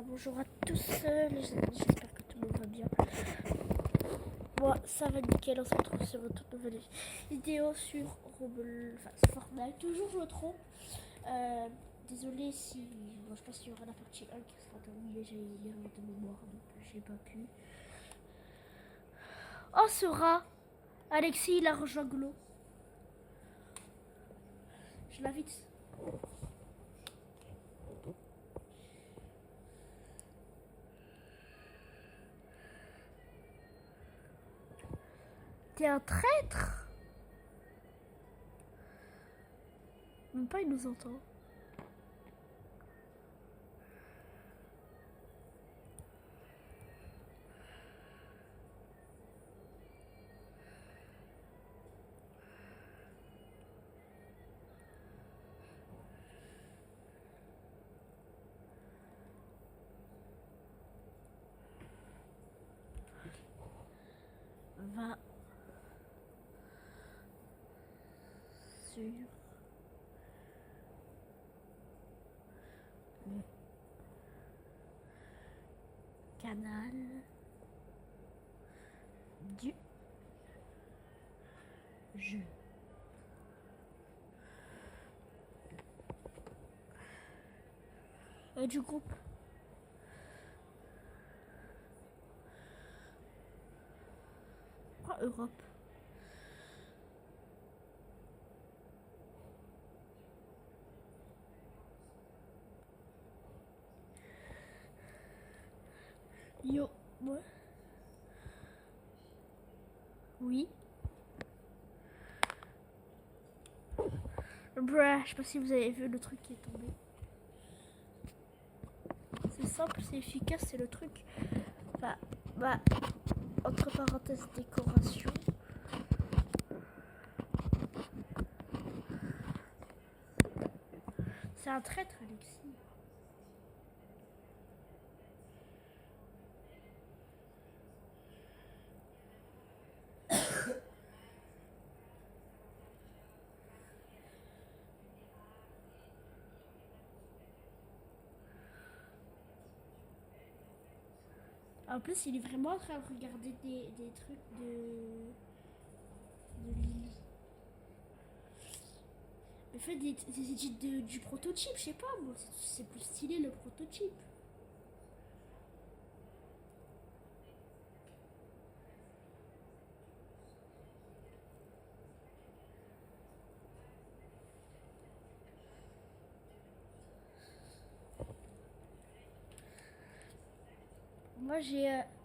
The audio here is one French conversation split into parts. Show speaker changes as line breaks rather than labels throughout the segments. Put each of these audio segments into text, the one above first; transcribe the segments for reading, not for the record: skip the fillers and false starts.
Bonjour à tous, les amis, j'espère que tout le monde va bien. Moi, ça va nickel, on se retrouve sur une toute nouvelle vidéo sur Fortnite, toujours je me trompe. Désolé si, bon, je pense qu'il y aura la partie 1 qui sera terminée, j'ai l'erreur de mémoire, donc j'ai pas pu. On sera, Alexis, il a rejoint Glo. Je l'invite. T'es un traître? Même pas il nous entend. Va sur le canal du jeu. Du groupe. Pourquoi Europe? Yo, ouais. Oui. Bruh, je sais pas si vous avez vu le truc qui est tombé. C'est simple, c'est efficace, c'est le truc. Bah, entre parenthèses, décoration. C'est un traître, Alexis. En plus, il est vraiment en train de regarder des trucs de Lily. Il fait des edits du prototype, je sais pas, moi. C'est plus stylé le prototype.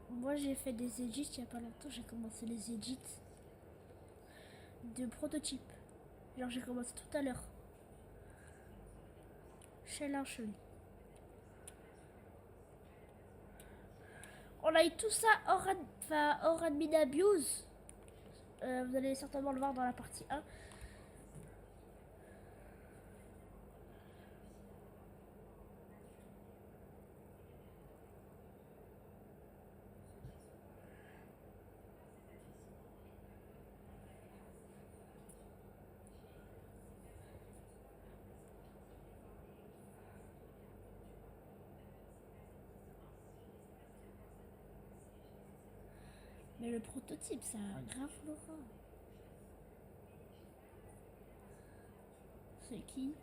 Moi j'ai fait des edits il y a pas longtemps, j'ai commencé les edits de prototype. Genre j'ai commencé tout à l'heure. Shell Archery. On a eu tout ça hors admin abuse. Vous allez certainement le voir dans la partie 1. Mais le prototype, ça a grave Laura. C'est qui?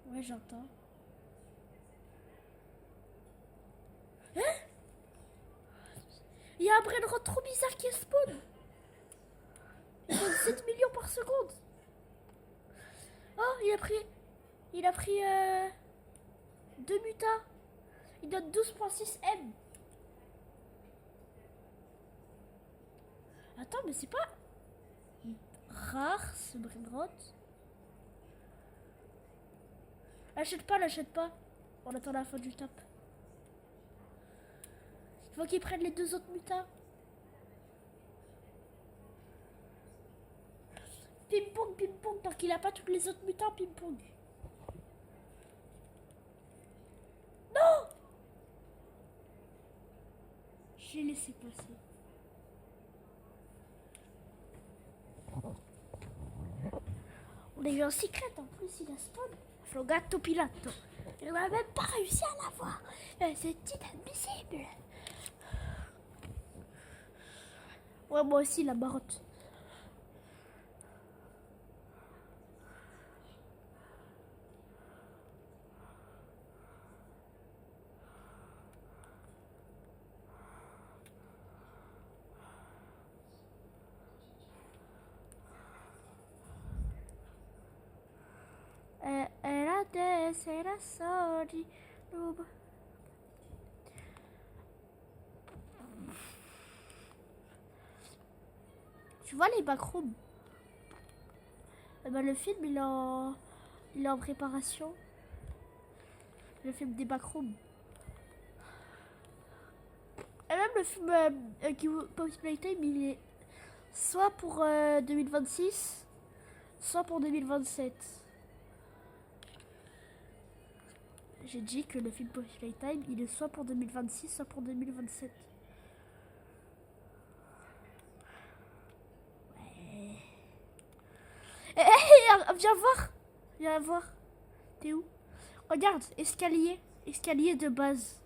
Ouais, j'entends. Hein? Il y a un brainrot trop bizarre qui spawn. Il donne 7 millions par seconde. Oh, il a pris 2 mutas. Il donne 12,6 M. Attends, mais c'est pas rare ce brainrot. L'achète pas. On attend la fin du top. Il faut qu'il prenne les 2 autres mutas. Ping-pong, tant qu'il a pas toutes les autres mutas, ping-pong. Non! J'ai laissé passer. On a eu un secret en plus, il a spawn. le gatto pilato. Il n'a même pas réussi à l'avoir. C'est inadmissible. Ouais, moi aussi, la marotte. Era era sordi. Tu vois les backrooms? Le film il est en préparation. Le film des backrooms. Et même le film qui Post Playtime, il est soit pour 2026, soit pour 2027. J'ai dit que le film Post Playtime, il est soit pour 2026, soit pour 2027. Ouais. Viens voir. Viens voir. T'es où? Regarde, escalier. Escalier de base.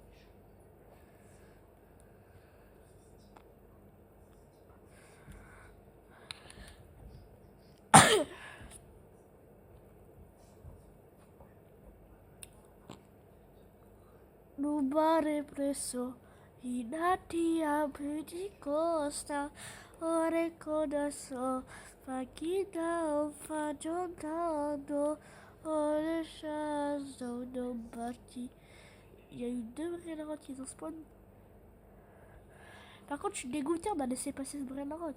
Rubare preso inati abiti costa ore codaso fakida fagiondando ore chazo non parti. Il y a eu 2 Braillerots qui ont spawn. Par contre, je suis dégoûté, on a laissé passer ce Braillerots.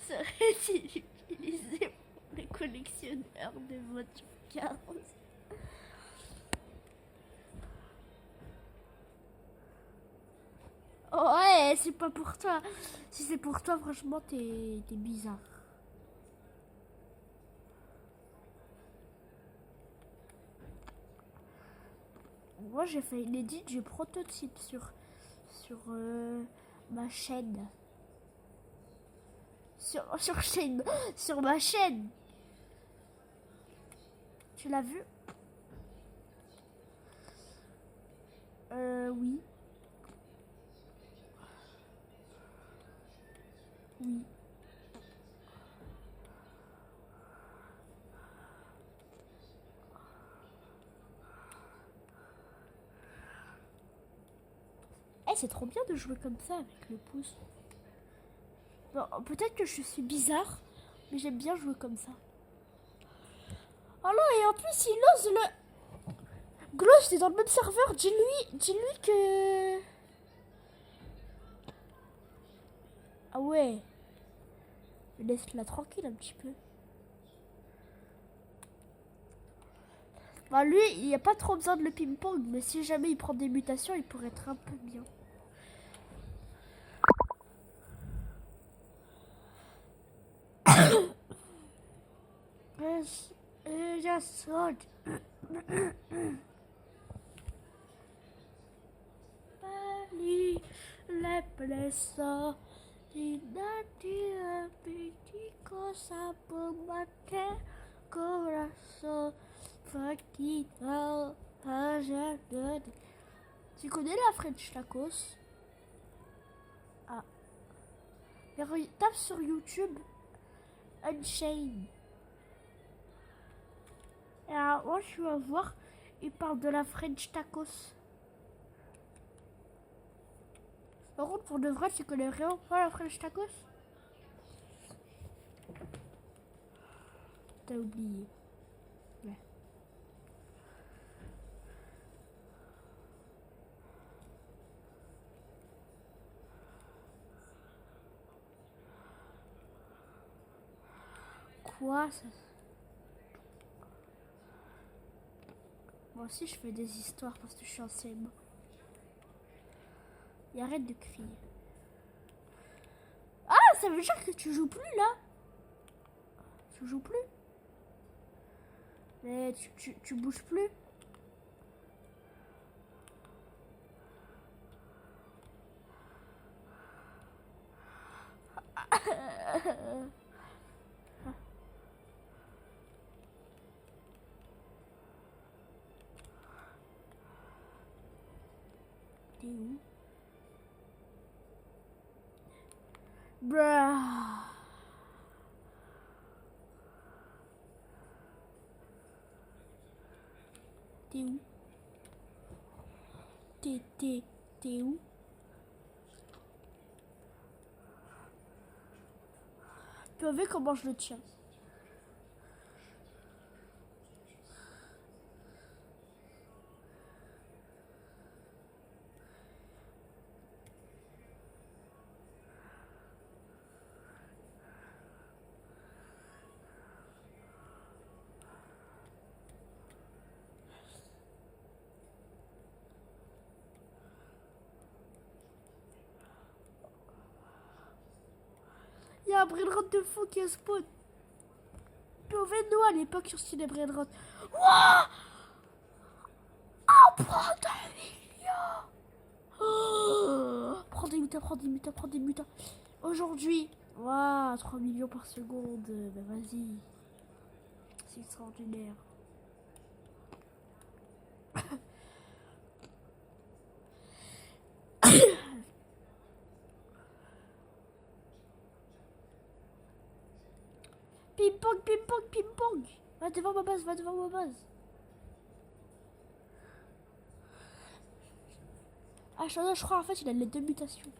Serait-il utilisé pour les collectionneurs de voitures 40? Oh ouais, c'est pas pour toi. Si c'est pour toi, franchement, t'es bizarre. Moi, j'ai fait une edit du prototype sur ma chaîne. Sur chaîne. Sur ma chaîne. Tu l'as vu? Oui. Oui. Eh, c'est trop bien de jouer comme ça avec le pouce. Bon, peut-être que je suis bizarre, mais j'aime bien jouer comme ça. Oh non, et en plus, il ose le... Gloss, t'es dans le même serveur, dis-lui que... Ah ouais. Laisse-la tranquille un petit peu. Bah lui, il n'y a pas trop besoin de le ping-pong, mais si jamais il prend des mutations, il pourrait être un peu bien. Bali, le plesso, dinati apetico sapomate, corazon, fakita, ajadad. Tu connais la French Tacos? Ah. Tape sur YouTube Unchained. Et alors, moi, je vais voir, il parle de la French Tacos. Par contre, pour de vrai, tu connais rien pas la French Tacos? T'as oublié. Ouais. Quoi ça? Moi aussi, je fais des histoires parce que je suis en CM. Et arrête de crier. Ah, ça veut dire que tu joues plus là? Tu joues plus? Mais tu bouges plus? T'es où? Bruh. T'es où? T'es où? Tu as vu comment je le tiens? Il y a un brainrot de fou qui a spawn. Nous à l'époque sur Style Brainrot. Wouah! Oh, prends 2 millions! Oh, prends des mutins, prends des mutins, prends des mutins. Aujourd'hui, waouh, 3 millions par seconde. Ben vas-y. C'est extraordinaire. Ping pong, ping pong, ping pong. Va devant ma base, va devant ma base. Ah, je crois en fait il a les 2 mutations.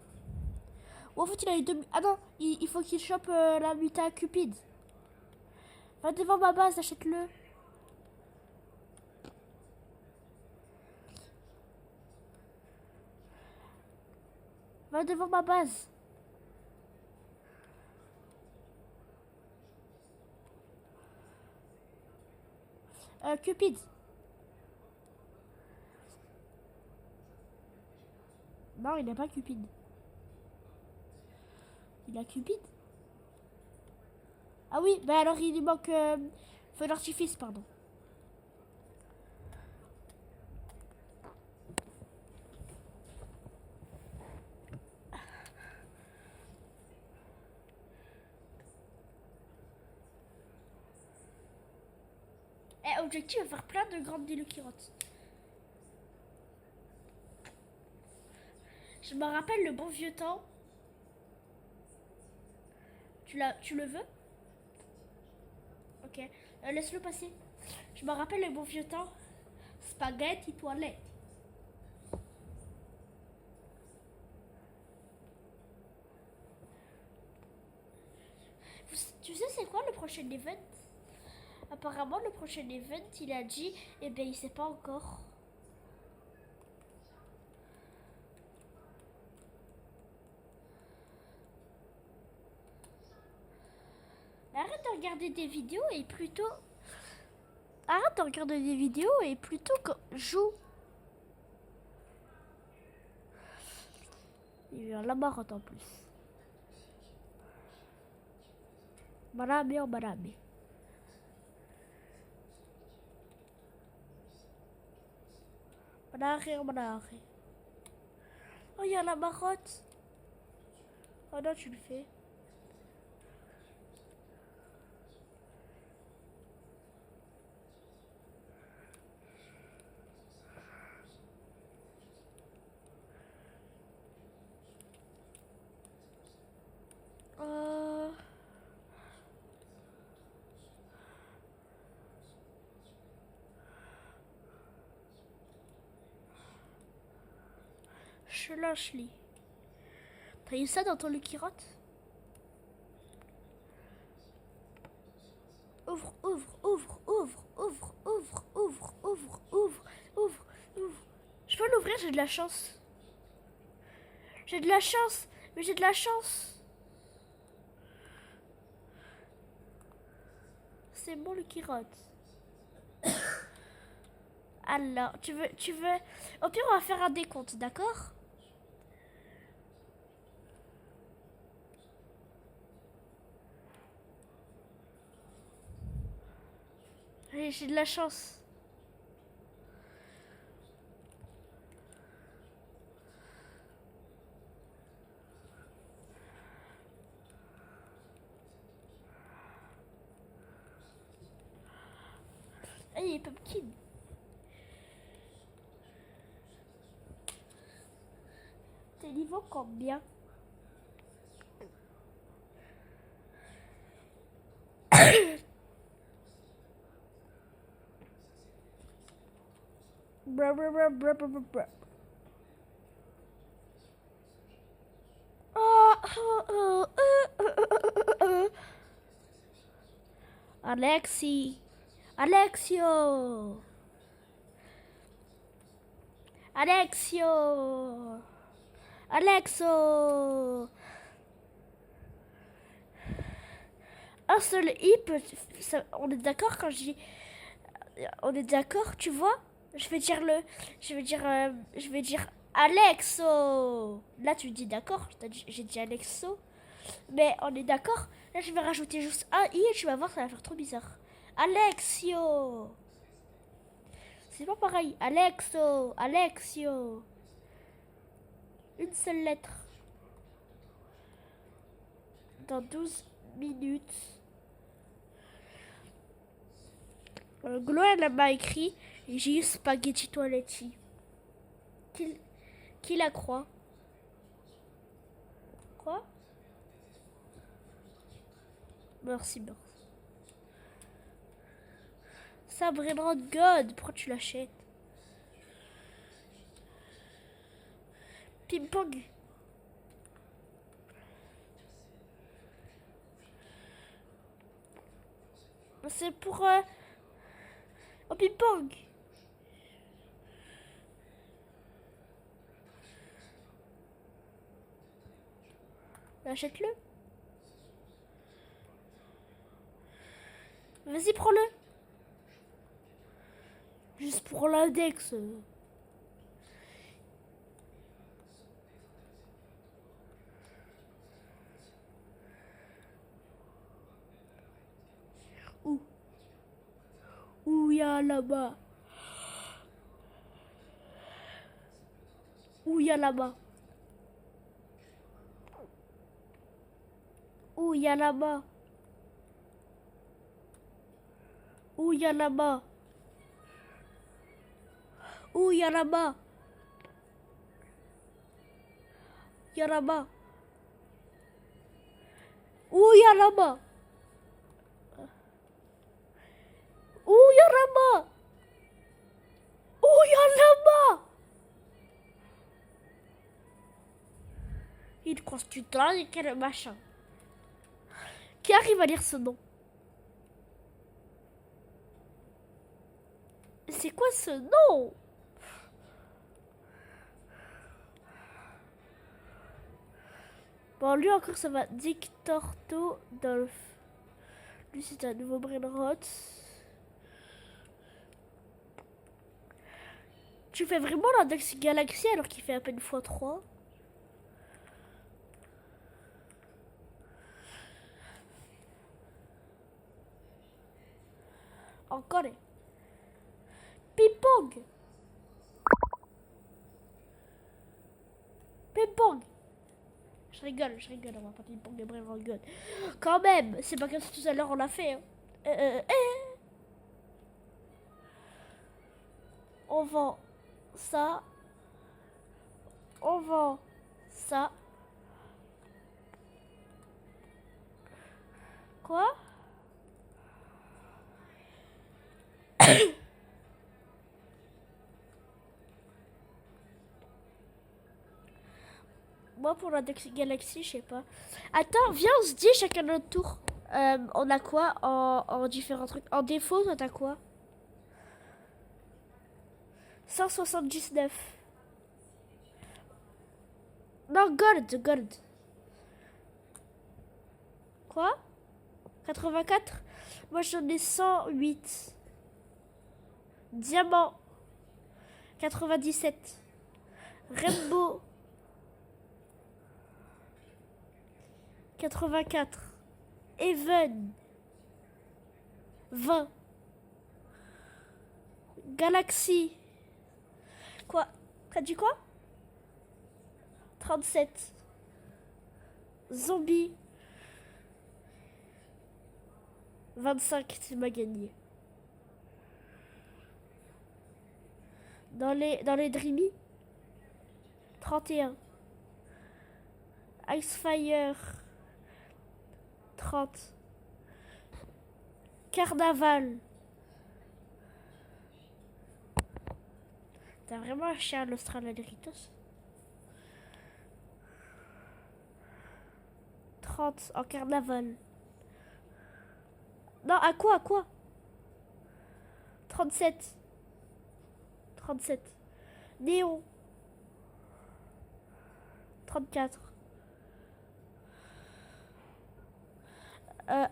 Ou en fait il a les 2. Ah non, il faut qu'il chope la muta Cupid. Va devant ma base, achète-le. Va devant ma base. Cupid. Non, il n'a pas Cupid. Il a Cupid. Ah oui, bah alors il lui manque feu d'artifice, pardon. Objectif, faire plein de grandes diluquirotes. Je me rappelle le bon vieux temps. Tu le veux? Ok, laisse-le passer. Je me rappelle le bon vieux temps. Spaghetti toilette. Tu sais c'est quoi le prochain event? Apparemment le prochain event il a dit, eh ben il sait pas encore. Arrête de regarder des vidéos et plutôt... Arrête de regarder des vidéos et plutôt joue. Il y a un labarotte en plus. Madame, oh madame. Madame. Oh, il y a la marotte. Oh non, tu le fais. Je lâche lit. T'as eu ça dans ton Lucky Rot? Ouvre, ouvre, ouvre, ouvre, ouvre, ouvre, ouvre, ouvre, ouvre, ouvre, ouvre. Je peux l'ouvrir, j'ai de la chance. J'ai de la chance, mais j'ai de la chance. C'est bon Lucky Rot. Alors, tu veux... Au pire, on va faire un décompte, d'accord? Allez, j'ai de la chance. Hey, Pumpkin. T'es niveau combien? Bra, bra, bra, bra, bra, bra, bra. Alexi. Alexio. Alexio. Alexo. Un seul hip, on est d'accord quand je dis... On est d'accord, tu vois? Je vais dire je vais dire Alexo. Là, tu dis d'accord, j'ai dit Alexo. Mais on est d'accord? Là, je vais rajouter juste un i et tu vas voir, ça va faire trop bizarre. Alexio. C'est pas pareil. Alexo. Alexio. Une seule lettre. Dans 12 minutes. Gloël m'a écrit j'ai eu spaghetti toiletti. Qui la croit? Quoi? Merci, merci. Ça vraiment God, pourquoi tu l'achètes? Ping pong. C'est pour au ping pong. Achète-le. Vas-y, prends-le. Juste pour l'index. Où y a là-bas? Où y a là-bas? Où y a là-bas? Où y a là-bas? Où y a là-bas? Y a là-bas? Où y a là-bas? Où y a là-bas? Où y a là-bas? Il constitue et quel machin. Qui arrive à lire ce nom? C'est quoi ce nom? Bon, lui encore, ça va. Dictorto Dolph. Lui, c'est un nouveau brainrot. Tu fais vraiment l'index Galaxy alors qu'il fait à peine x3? Encore. Ping-pong. Ping-pong. Je rigole, on va pas ping-pong, mais bref, on rigole. Quand même, c'est pas comme si tout à l'heure on l'a fait. Hein. On vend ça. On vend ça. Quoi? Moi, pour la Galaxy, je sais pas. Attends, viens, on se dit chacun notre tour. On a quoi en différents trucs? En défaut, toi, t'as quoi? 179. Non, gold. Quoi? 84? Moi, j'en ai 108. Diamant. 97. Rainbow. 84. Even. 20. Galaxy. Quoi? T'as dit quoi? 37. Zombie. 25, tu m'as gagné. Dans les Dreamy. 31. Icefire. 30. Carnaval. T'as vraiment un chien l'Australornitos? 30 en carnaval. Non, à quoi 37. 37. Néon. 34. 1.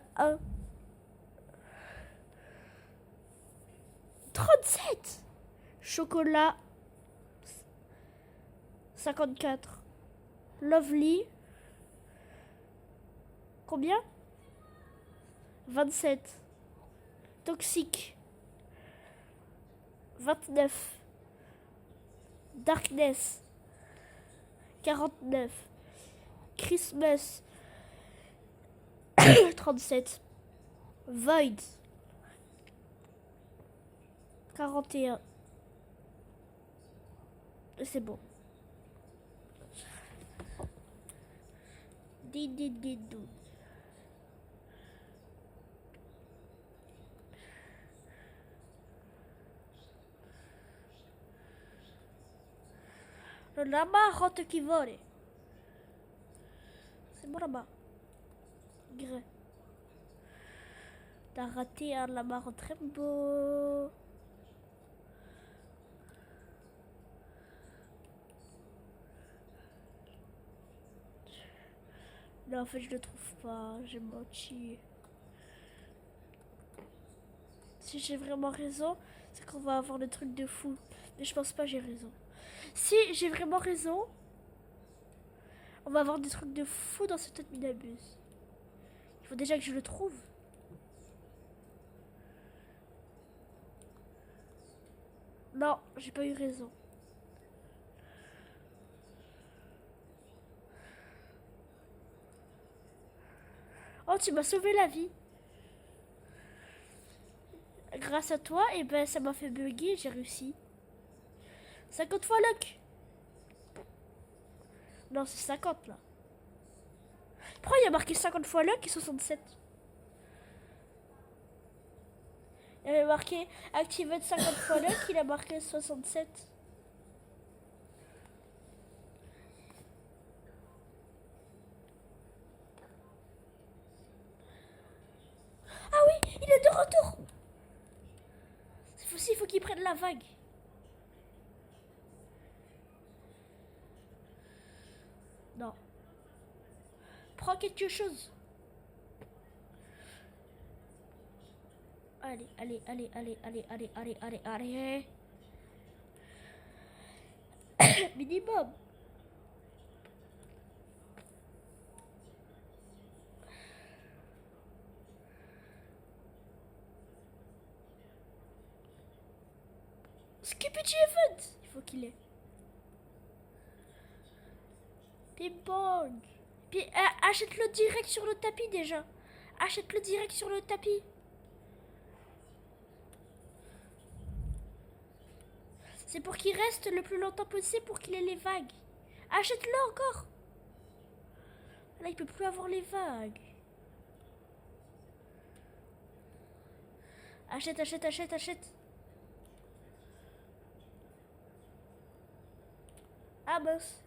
37. Chocolat. 54. Lovely. Combien? 27. Toxique. 29. Darkness. 49. Christmas. 37. Void. 41. C'est bon. Didididou. Le lama rote qui vole. C'est bon là-bas. Gré. T'as raté un lama très beau. Non, en fait, je le trouve pas. J'ai menti. Si j'ai vraiment raison, c'est qu'on va avoir des trucs de fou. Mais je pense pas j'ai raison. Si j'ai vraiment raison, on va avoir des trucs de fou dans cette autre minabuse. Il faut déjà que je le trouve. Non, j'ai pas eu raison. Oh, tu m'as sauvé la vie. Grâce à toi, et ben ça m'a fait bugger et j'ai réussi. 50 fois luck. Non, c'est 50 là. Pourquoi il y a marqué 50 fois luck et 67? Il y avait marqué activate 50 fois luck, il a marqué 67. Ah oui, il est de retour. Il faut qu'il prenne la vague. Non. Prends quelque chose. Allez, allez, allez, allez, allez, allez, allez, allez, allez. Minimum. Skippity event. Il faut qu'il ait. Ping-pong. Puis achète-le direct sur le tapis déjà. Achète-le direct sur le tapis. C'est pour qu'il reste le plus longtemps possible pour qu'il ait les vagues. Achète-le encore. Là, il peut plus avoir les vagues. Achète, achète, achète, achète. Ah mince.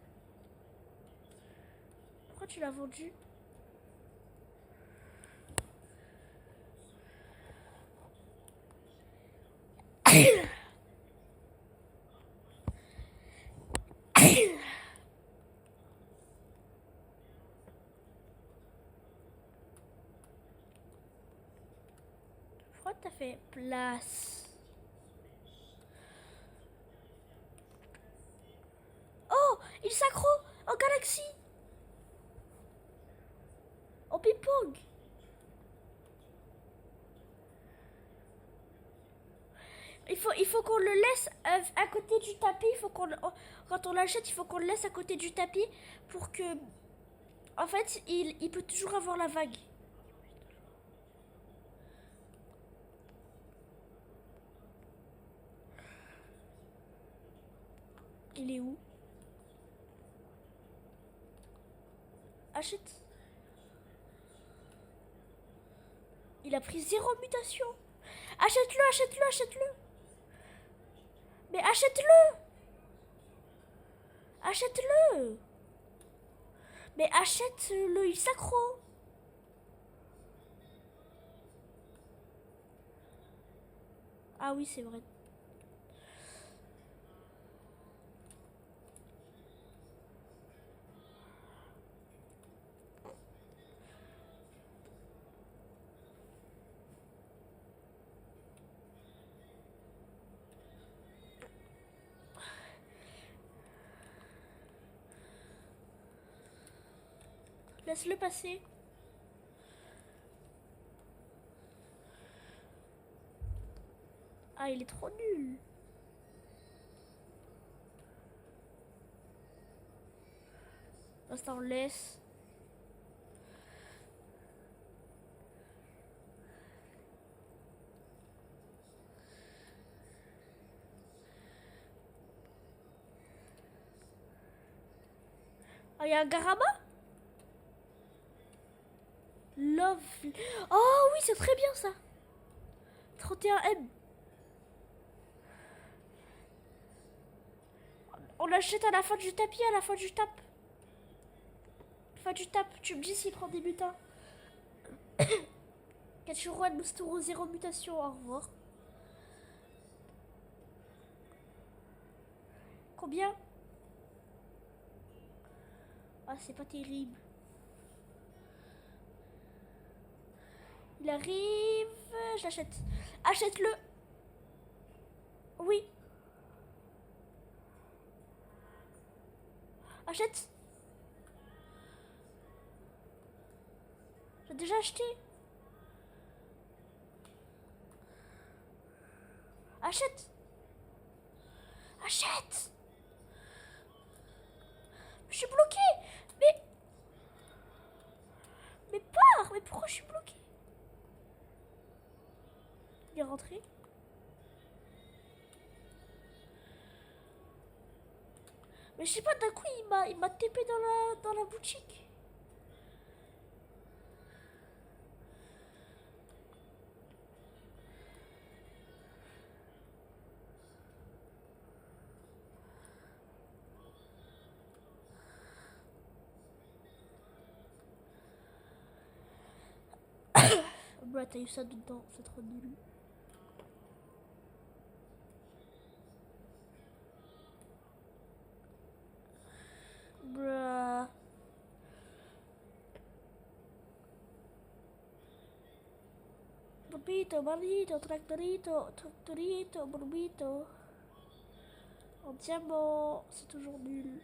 Pourquoi tu l'as vendu? Pourquoi t'as fait place? Oh, il s'accro en galaxie. En ping-pong. Il faut qu'on le laisse à côté du tapis. Quand on l'achète, il faut qu'on le laisse à côté du tapis pour que... En fait, il peut toujours avoir la vague. Il est où? Achète. Il a pris 0 mutation. Achète-le, achète-le, achète-le. Mais achète-le. Achète-le. Mais achète-le, il s'accro. Ah oui, c'est vrai. Laisse-le passer. Ah, il est trop nul. Instant, laisse. Ah, il y a un Garama? Love. Oh oui, c'est très bien ça. 31M. On l'achète à la fin du tapis, à la fin du tap. Fin du tap. Tu me dis s'il prend des mutins. Kachuruan, Moustoro, 0 mutation. Au revoir. Combien? Ah, c'est pas terrible. Il arrive. Je l'achète. Achète-le. Oui. Achète. J'ai déjà acheté. Achète. Achète. Je suis bloqué. Mais pars. Mais pourquoi je suis bloqué? Il est rentré. Mais je sais pas, d'un coup il m'a TP dans la boutique. Bah t'as eu ça dedans, c'est trop nul. Bruh. Borbito, marito, tractorito, tractorito, borbito. En diamant, c'est toujours nul.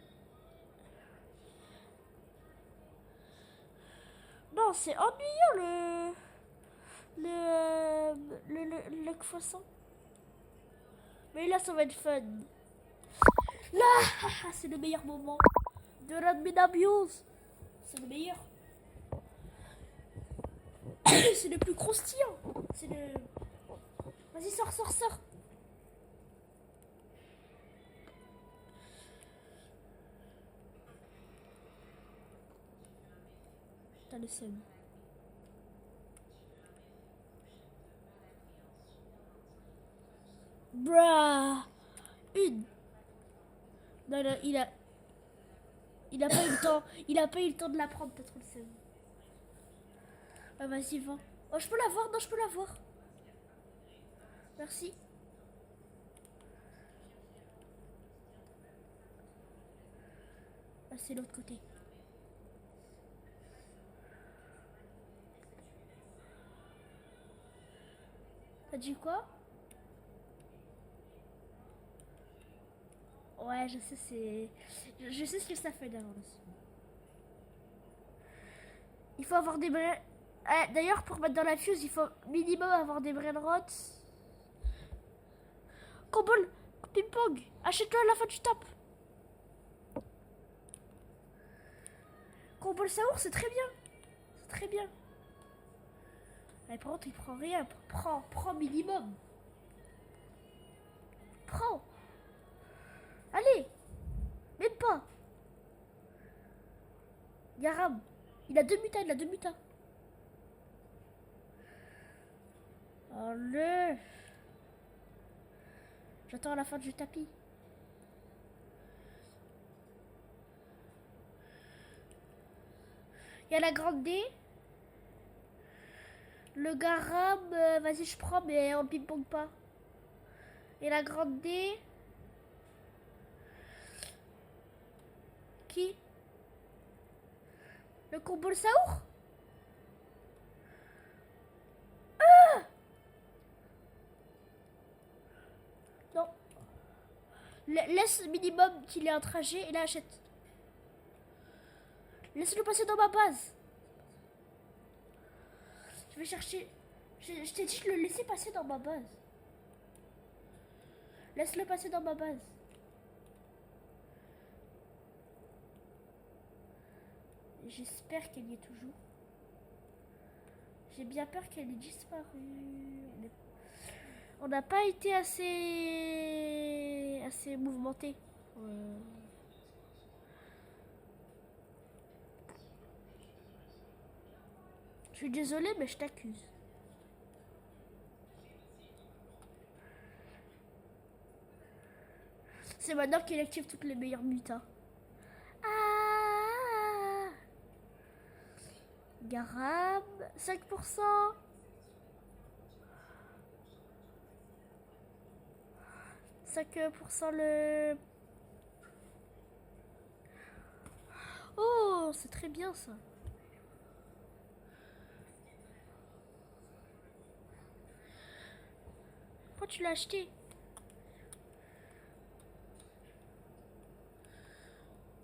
Non, c'est ennuyant le croissant. Mais là, ça va être fun. Là, c'est le meilleur moment de l'Adminabios. C'est le meilleur. C'est le plus croustillant. C'est le... Vas-y, sors, sors, sors. T'as le seum. Bruh. Une. Non, non, il a pas eu le temps. Il a pas eu le temps de la prendre, t'as trop le seum. Ah, vas-y, va. Oh, je peux la voir. Non, je peux la voir. Merci. Ah, c'est l'autre côté. T'as dit quoi? Ouais, je sais, c'est... Je sais ce que ça fait d'avance. Il faut avoir des braies... D'ailleurs, pour mettre dans la fuse, il faut minimum avoir des brainrots. Combol, ping-pong, achète-le à la fin du top. Combol Saour, c'est très bien. C'est très bien. Mais par contre, il prend rien. Prends minimum. Prends. Allez. Garam. Il a 2 mutas, il a 2 mutas. Allez. J'attends à la fin du tapis. Il y a la grande D. Le Garam, vas-y, je prends, mais on ping-pong pas. Et la grande D. Qui? Le combo le Saour? Non. Laisse minimum qu'il ait un trajet et là achète. Laisse-le passer dans ma base. Je vais chercher. Je t'ai dit de le laisser passer dans ma base. Laisse-le passer dans ma base. J'espère qu'elle y est toujours. J'ai bien peur qu'elle ait disparu. On n'a pas été assez mouvementé. Je suis désolée, mais je t'accuse. C'est maintenant qu'il active toutes les meilleures mutas. Ah, Garam, 5%. 5% le... Oh, c'est très bien ça. Pourquoi tu l'as acheté?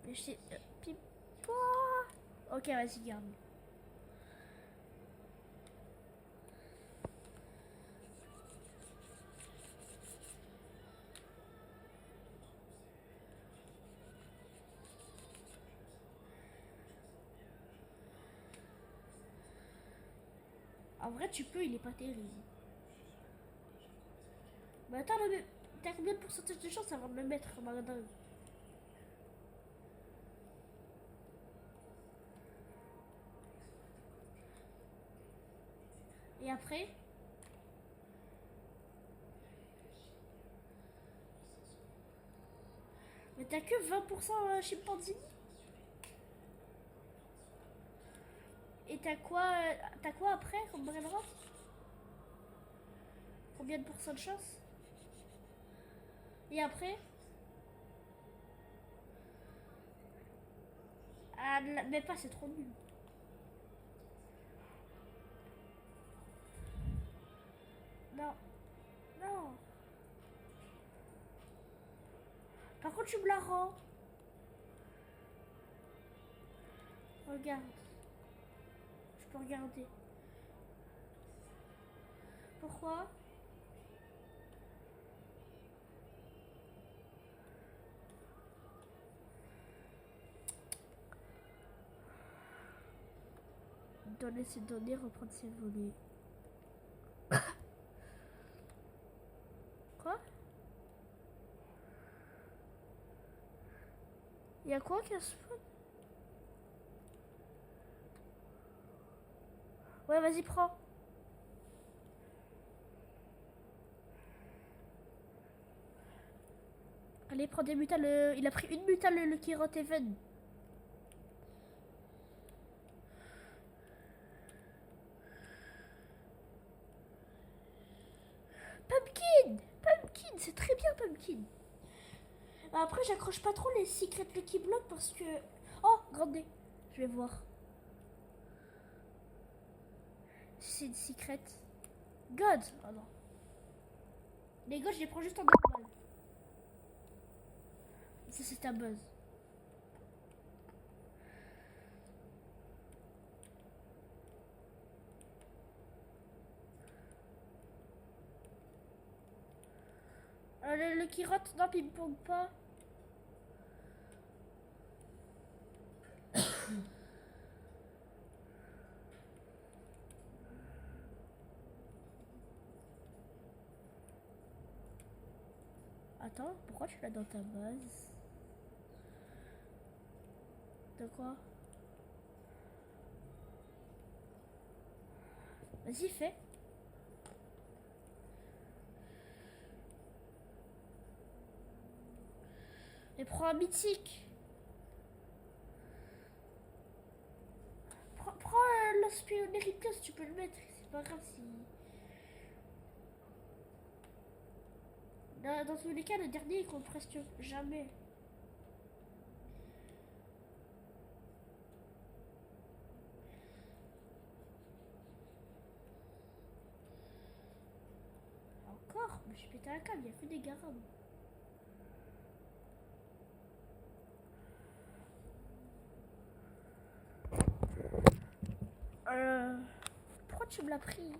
Mais je Ok, vas-y, garde. En vrai, tu peux, il est pas terrible. Mais attends, t'as combien de pourcentage de chance avant de le mettre comme un dingue? Et après? Mais t'as que 20% chimpanzé. Et t'as quoi après comme brainrot? Combien de pourcents de chance? Et après? Ah, mais pas, c'est trop nul. Non, non. Par contre, tu me la rends. Regarde. Je peux regarder. Pourquoi? Donner ses données, reprendre ses volets. Quoi? Il y a quoi qui a spawn? Ouais, vas-y, prends. Allez, prends des mutas. Il a pris une muta le Kirot Even. Pumpkin! Pumpkin, c'est très bien, Pumpkin. Après, j'accroche pas trop les secrets Lucky Block parce que... Oh, grande D. Je vais voir. C'est une secret. God! Oh non. Les gars, je les prends juste en normal. Ça, c'est un buzz. Le Kirot, non, ping-pong pas. Attends, pourquoi tu l'as dans ta base? De quoi? Vas-y, fais. Et prends un mythique. Prends l'Aspioneritos, tu peux le mettre. C'est pas grave si... Dans tous les cas, le dernier, il compte presque jamais. Encore? Mais j'ai pété un câble, il y a que des garabes. Pourquoi tu me l'as pris?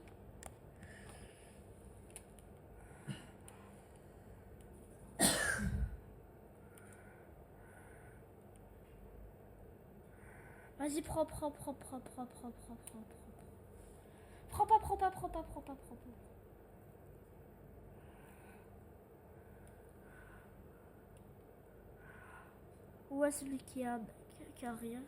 Vas-y, prends. Prends pas. Ouais, celui qui a rien.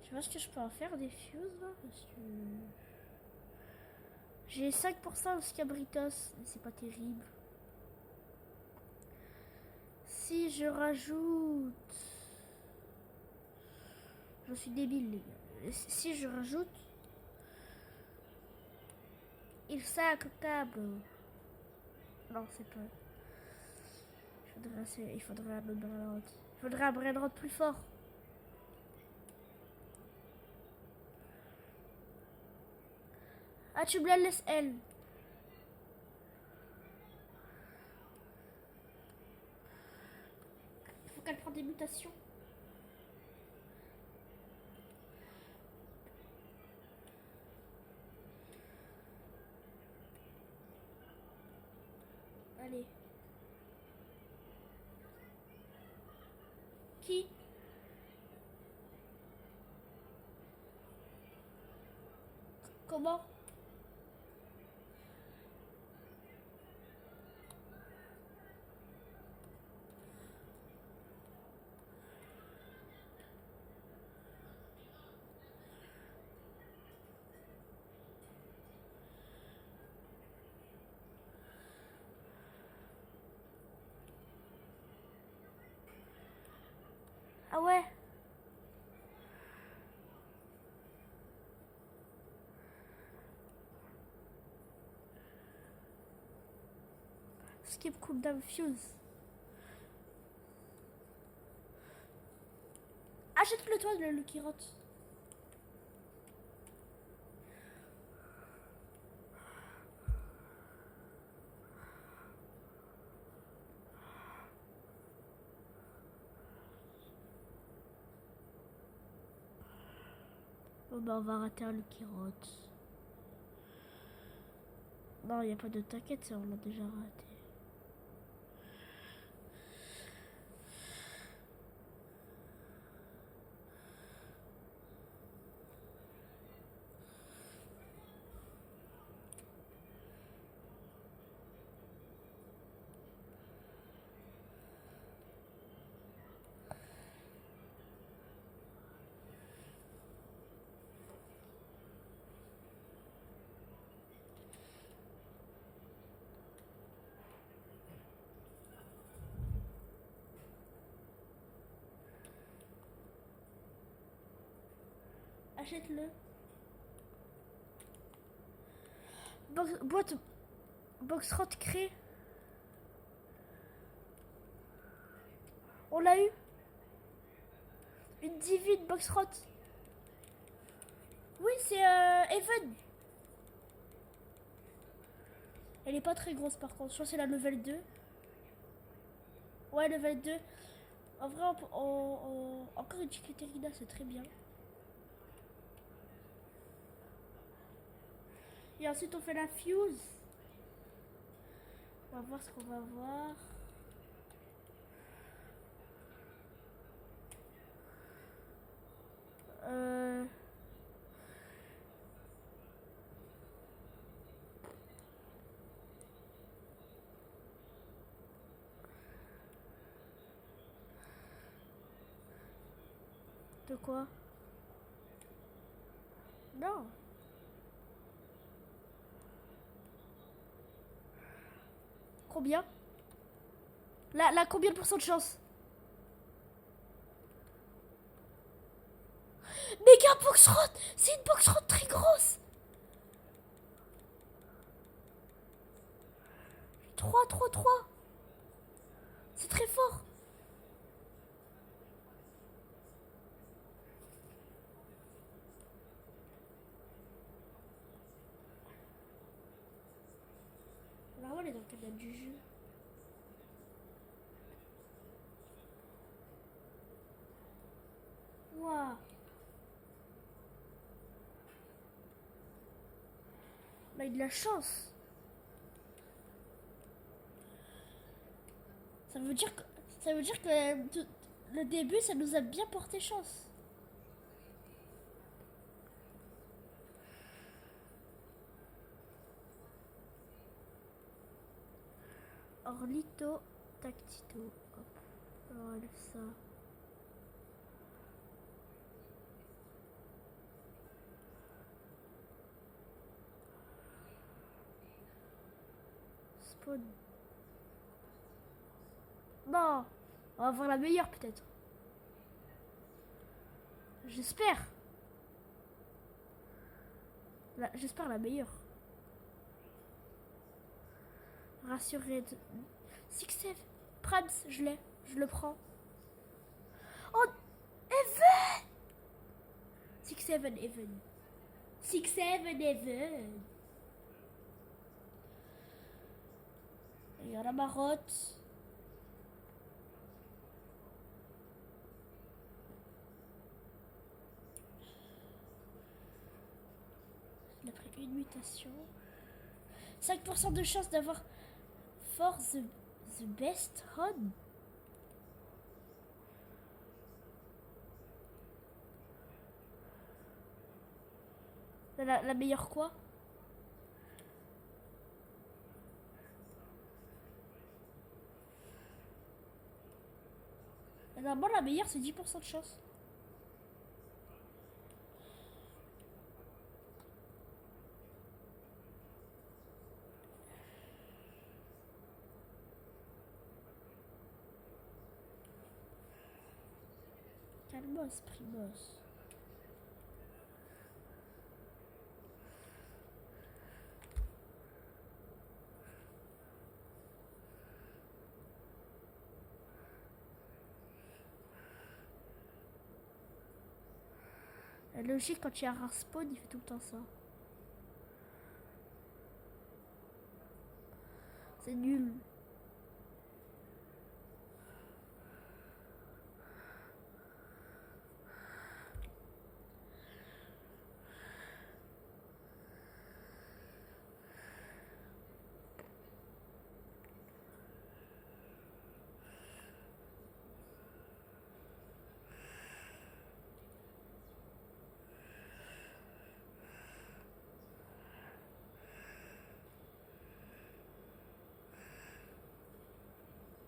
Tu vois ce que je peux en faire des fuses là? Parce que... J'ai 5% de Scabritos, mais c'est pas terrible. Si je rajoute... Je suis débile les gars. Si je rajoute... Il sac câble. Non, c'est pas... Il faudrait un autre Brainrod. Il faudrait un Brainrod plus fort. Ah, tu me la laisses elle. Il faut qu'elle prenne des mutations. Allez. Qui? Comment? Ah ouais. Skip cooldown fuse. Achète-le toi, le Kirote. Bon bah on va rater un Kirote. Non, il n'y a pas de t'inquiète, on l'a déjà raté. Achète-le. Boîte Boxrot créée. On l'a eu. Une divine Boxrot. Oui, c'est Even. Elle est pas très grosse par contre. Je pense que c'est la level 2. Ouais, level 2. En vrai, encore une Chiquiterina, c'est très bien. Et ensuite, on fait la fuse. On va voir ce qu'on va voir. De quoi? Non. Combien? Là, combien de pourcents de chance? Méga box rod. C'est une box rod très grosse. 3, 3, 3. C'est très fort. Là, on est dans le canal du jus. Waouh. On a eu de la chance. Ça veut dire que le début, ça nous a bien porté chance. Orlito Tactito. Hop. On enlève ça. Spawn. Non. On va avoir la meilleure peut-être. J'espère. J'espère la meilleure. Rassuré. Six Seven. Prams, je l'ai. Je le prends. Oh, Even. Six Seven Even. Six Seven Even. Il y a la marotte. Il a pris une mutation. 5% de chance d'avoir for the best run. La meilleure quoi? Normalement la meilleure c'est 10% de chance. Calmos, Primos. La logique, quand il y a un rare spawn, il fait tout le temps ça. C'est nul.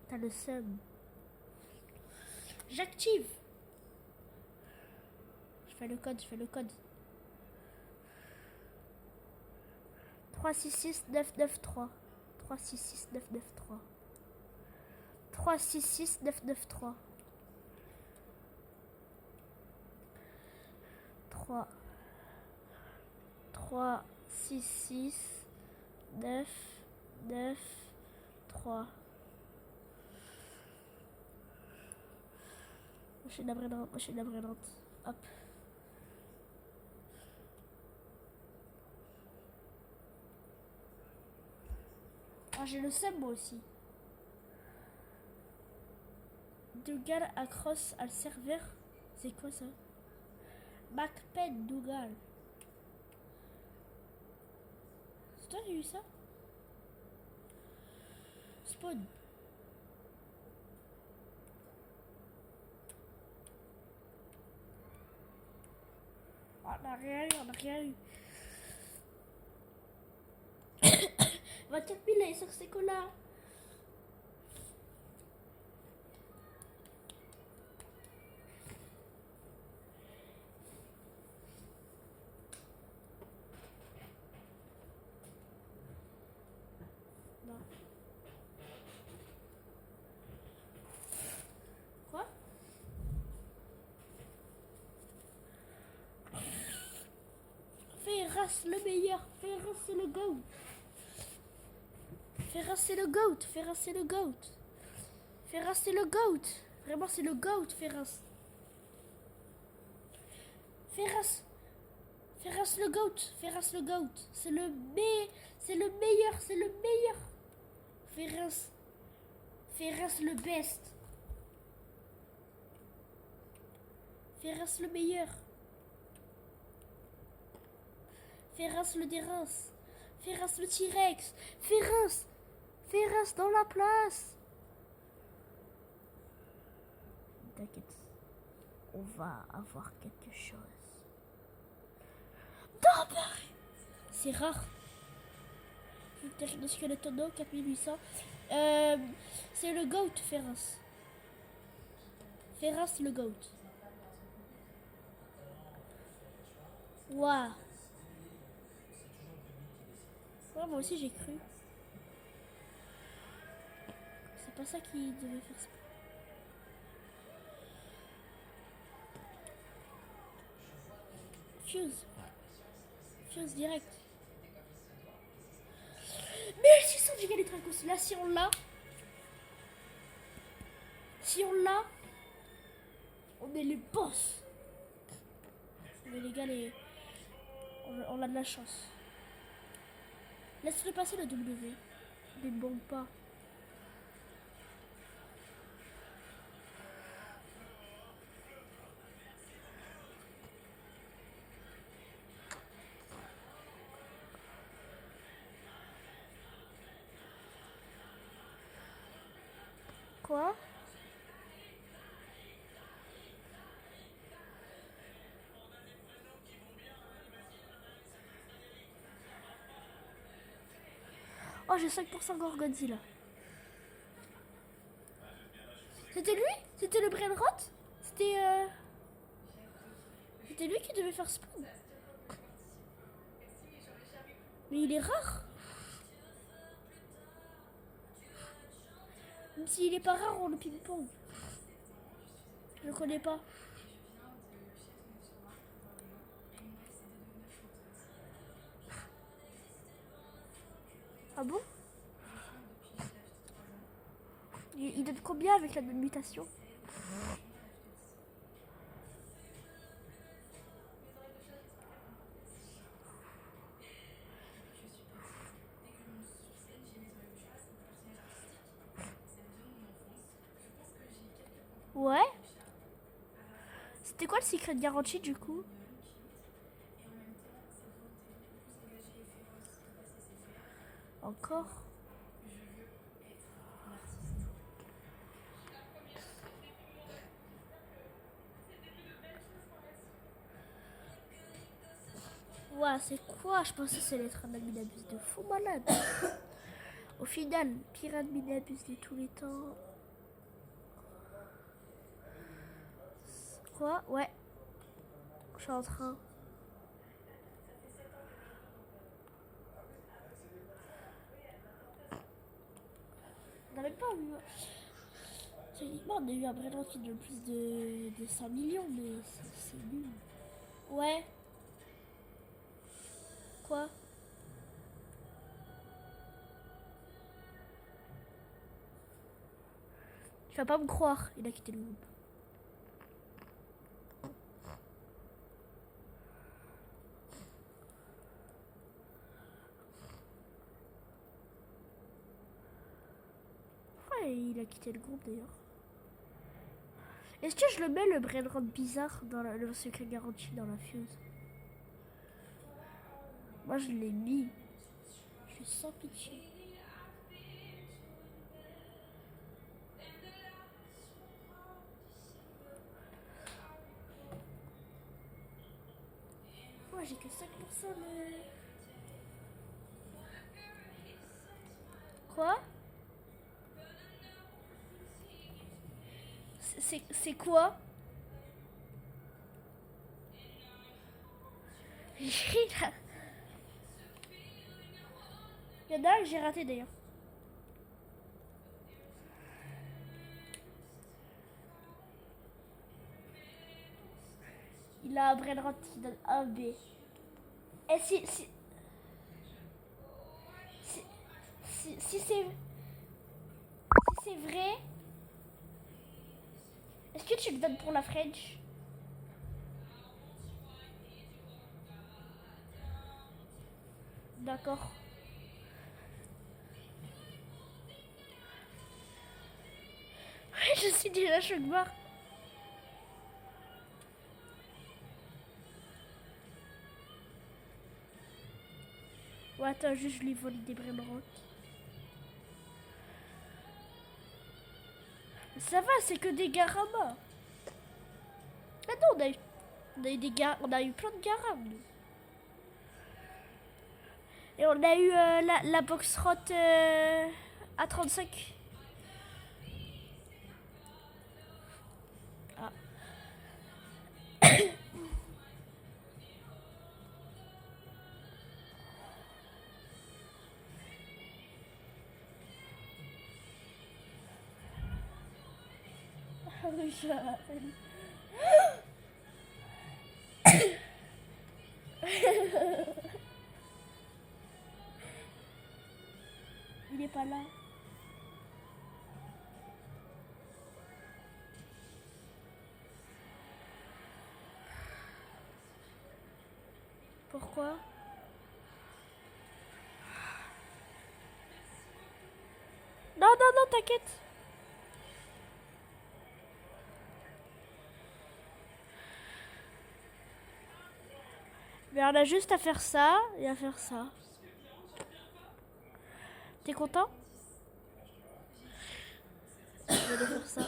T'as le seum. J'active. Je fais le code, je fais le code. 366993. 366993. 366993. 3 3 6 6 9 9 3. Machine abrénante, machine abrénante. Hop. Ah, j'ai le seum moi aussi. Dougal across al serveur. C'est quoi ça? Macpen Dougal. C'est toi qui as eu ça? Spawn. Oh, on n'a rien eu, on n'a rien eu. 24 000 là, sur ces colas. Ferras, le meilleur. Ferras, c'est le GOAT. Ferras, c'est le GOAT. Ferras, c'est le GOAT. Ferras, c'est le GOAT. Vraiment, c'est le GOAT, Ferras. Ferras. Ferras, le GOAT. Ferras, le GOAT. C'est le meilleur. C'est le meilleur. Ferras. Ferras, le best. Ferras, le meilleur. Ferras, le dérince. Ferras, le T-Rex. Ferras. Ferras dans la place. T'inquiète. On va avoir quelque chose. Non, c'est rare. Le Skeletron 4800. C'est le GOAT, Ferras. Ferras, le GOAT. Waouh. Ouais, moi aussi j'ai cru. C'est pas ça qui devait faire ça. Fuse. Fuse direct. 1600 giga de Tracos. Là, si on l'a. Si on l'a. On est les boss. Mais les gars, on a de la chance. Laisse-le passer le W. Mais bon, pas. Quoi? Oh, j'ai 5% Gorgonzilla. C'était lui? C'était le Brainrot? C'était lui qui devait faire spawn. Mais il est rare. Même s'il est pas rare, on le ping-pong. Je le connais pas. Ah bon? Il donne combien avec la mutation? Ouais. C'était quoi le secret garantie du coup? Encore? Ouais, c'est quoi? Je pensais que ça allait être un Minabus de fou malade. Au final, pire Minabus de tous les temps. Quoi? Ouais. Je suis en train. On n'a même pas eu. Techniquement, on a eu un Brainrot qui donne plus de 100 millions, mais c'est nul. Ouais. Quoi? Tu vas pas me croire, il a quitté le groupe. Ouais, il a quitté le groupe d'ailleurs. Est-ce que je le mets le Brainrot bizarre dans le secret garanti dans la fuse? Moi je l'ai mis. Je suis sans pitié. Moi j'ai que 5% de... Quoi? C'est quoi? Il y en a un que j'ai raté d'ailleurs. Il a un Brainrot qui donne un B. Et si, si c'est vrai, est-ce que tu le donnes pour la French? D'accord. Ouais, je suis déjà choc barre. Ouais, attends, juste je lui vole des brainrots. Ça va, c'est que des garamas. Ah non, on a eu on a eu plein de garam, nous. Et on a eu la box rot à 35. Ah. Il est pas là. Pourquoi? Non, non, non, t'inquiète. Mais on a juste à faire ça et à faire ça. T'es content? Je vais faire ça.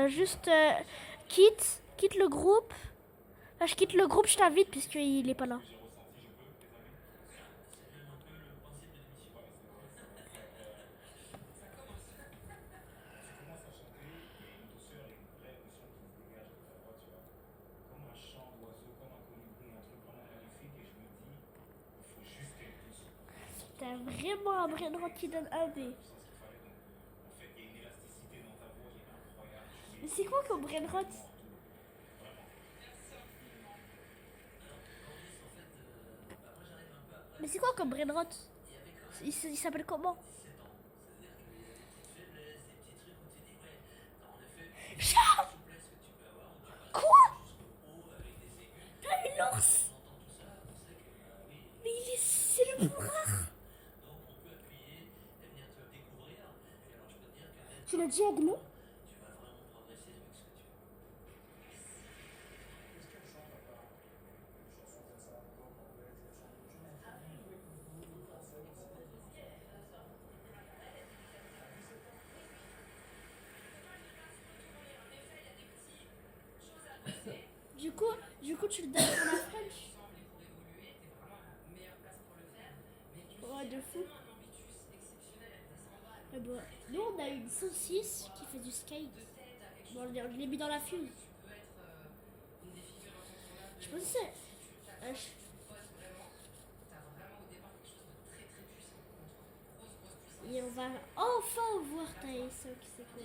Juste quitte le groupe. Enfin, je quitte le groupe, je t'invite puisqu'il est pas là. T'as vraiment un brainrot qui donne un B. Mais c'est quoi comme brainrot? Mais c'est quoi comme brainrot? Il s'appelle comment? Chat! Quoi? T'as eu l'ours? Mais c'est le plus rare. Tu l'as dit à Glo? Du coup, tu le donnes pour la French? Ouais, de fou. Eh ben, nous, on a une saucisse qui fait du skate. Bon, je l'ai mis dans la fuse. Je pensais. Et on va enfin voir Taeso qui c'est quoi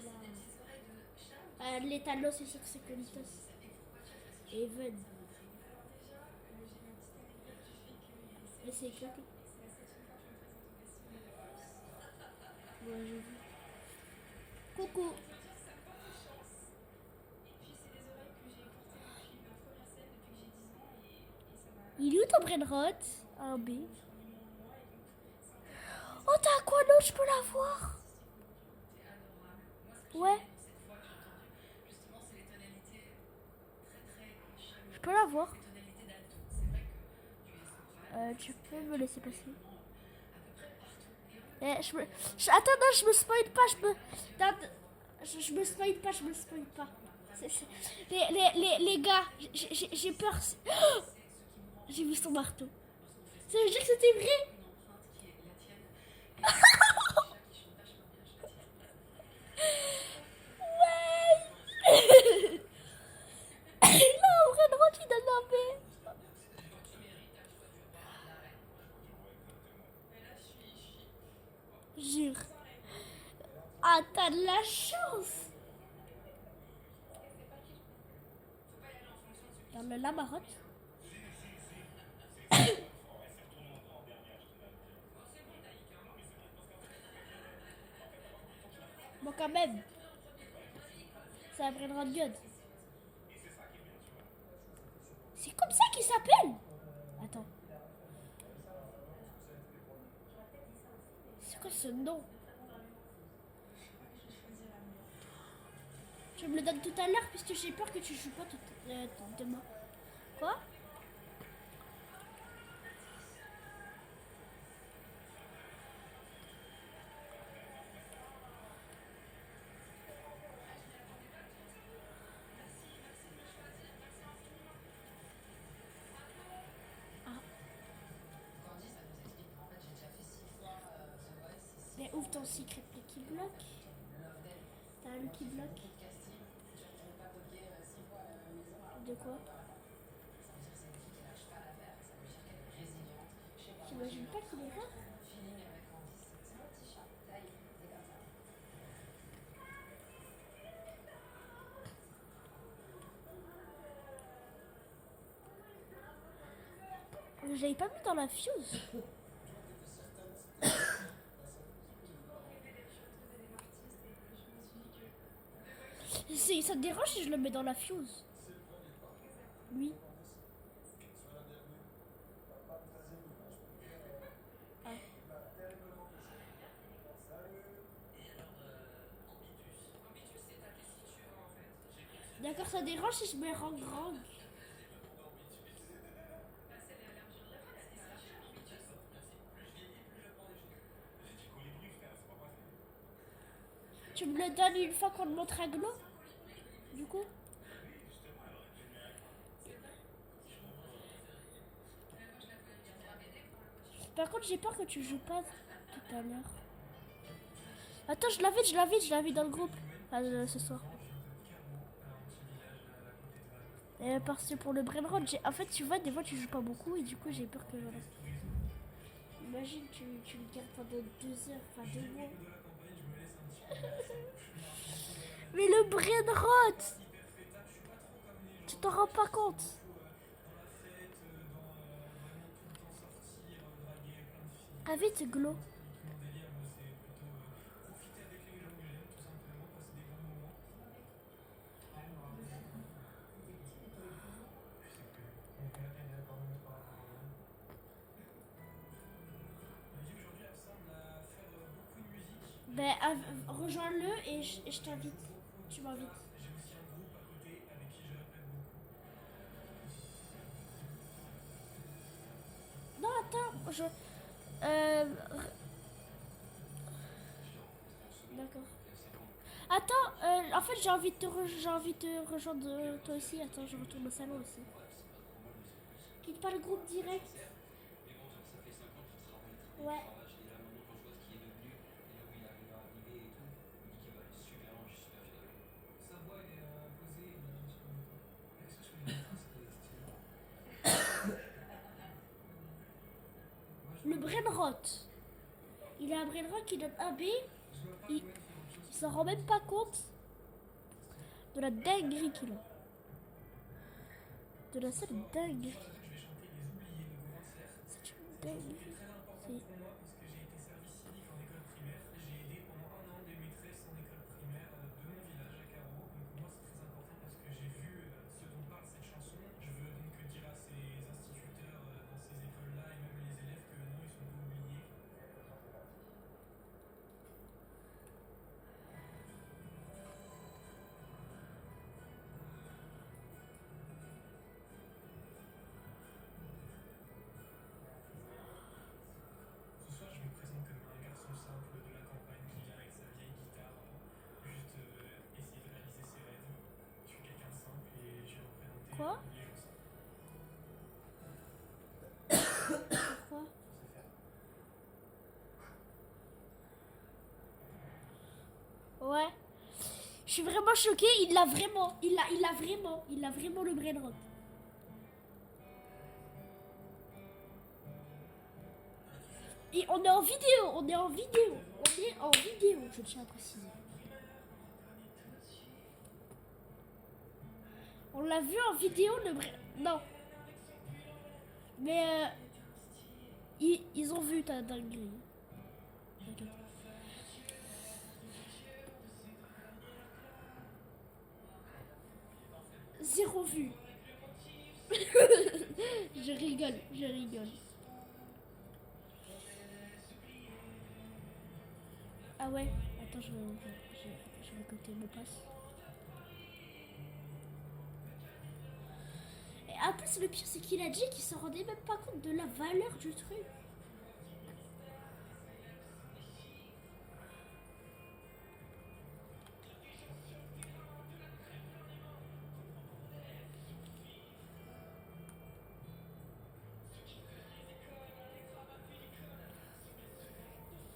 là. Les Talos et Securitas. Even. Mais c'est éclaté. Ouais, j'ai vu. Coucou. Il est où ton brainrot? Un B. Oh, t'as quoi d'autre? Je peux l'avoir? Ouais. Je peux l'avoir. Tu peux me laisser passer. Attends, non, je me spoil pas, non, je me spoil pas, je me spoil pas. Les gars, j'ai peur. J'ai vu son marteau. Ça veut dire que c'était vrai? Ouais. Non, Renaud, tu donnes un B. Jure. Ah, t'as de la chance. Dans le Lamarotte. Bon, quand même. C'est un brain rot god. C'est comme ça qu'il s'appelle. Attends. C'est quoi ce nom? Tu me le donnes tout à l'heure puisque j'ai peur que tu joues pas demain. Quoi? Mais ouvre ton secret Lucky Block. T'as un Lucky Block. De quoi? J'imagine pas qu'il est rare. J'avais pas mis dans la fuse. Ça te dérange si je le mets dans la fuse? Oui. Ah. D'accord, ça dérange si je mets rang grand. Tu me le donnes une fois qu'on te montre un glow? Du coup? Par contre, j'ai peur que tu joues pas tout à l'heure. Attends, je l'avais dans le groupe. Enfin, ce soir. Parce que pour le brain rot, en fait, tu vois, des fois, tu joues pas beaucoup et du coup, j'ai peur que voilà. Imagine, tu le gardes pendant 2 heures, enfin 2 mois. Mais le brain rot, tu t'en rends pas compte. Ah vite, glow. Ben, rejoins-le et je t'invite. Tu m'invites. Non, attends, D'accord. Attends, en fait, j'ai envie de te rejoindre toi aussi. Attends, je retourne au salon aussi. Quitte pas le groupe direct. Ouais. Le brainrot. Il a un brainrot qui donne un B. Il s'en rend même pas compte de la dinguerie qu'il a. De la seule dinguerie. C'est une dinguerie. Quoi? Pourquoi? Ouais. Je suis vraiment choquée, il l'a vraiment. Il a vraiment le brainrot. Et on est en vidéo, je tiens à préciser. On l'a vu en vidéo, le brain... Non. Mais ils ont vu ta dinguerie. trop vu. Je rigole, je rigole. Ah ouais, attends, je vais coter mon passe. Et en plus, le pire, c'est qu'il a dit qu'il se rendait même pas compte de la valeur du truc.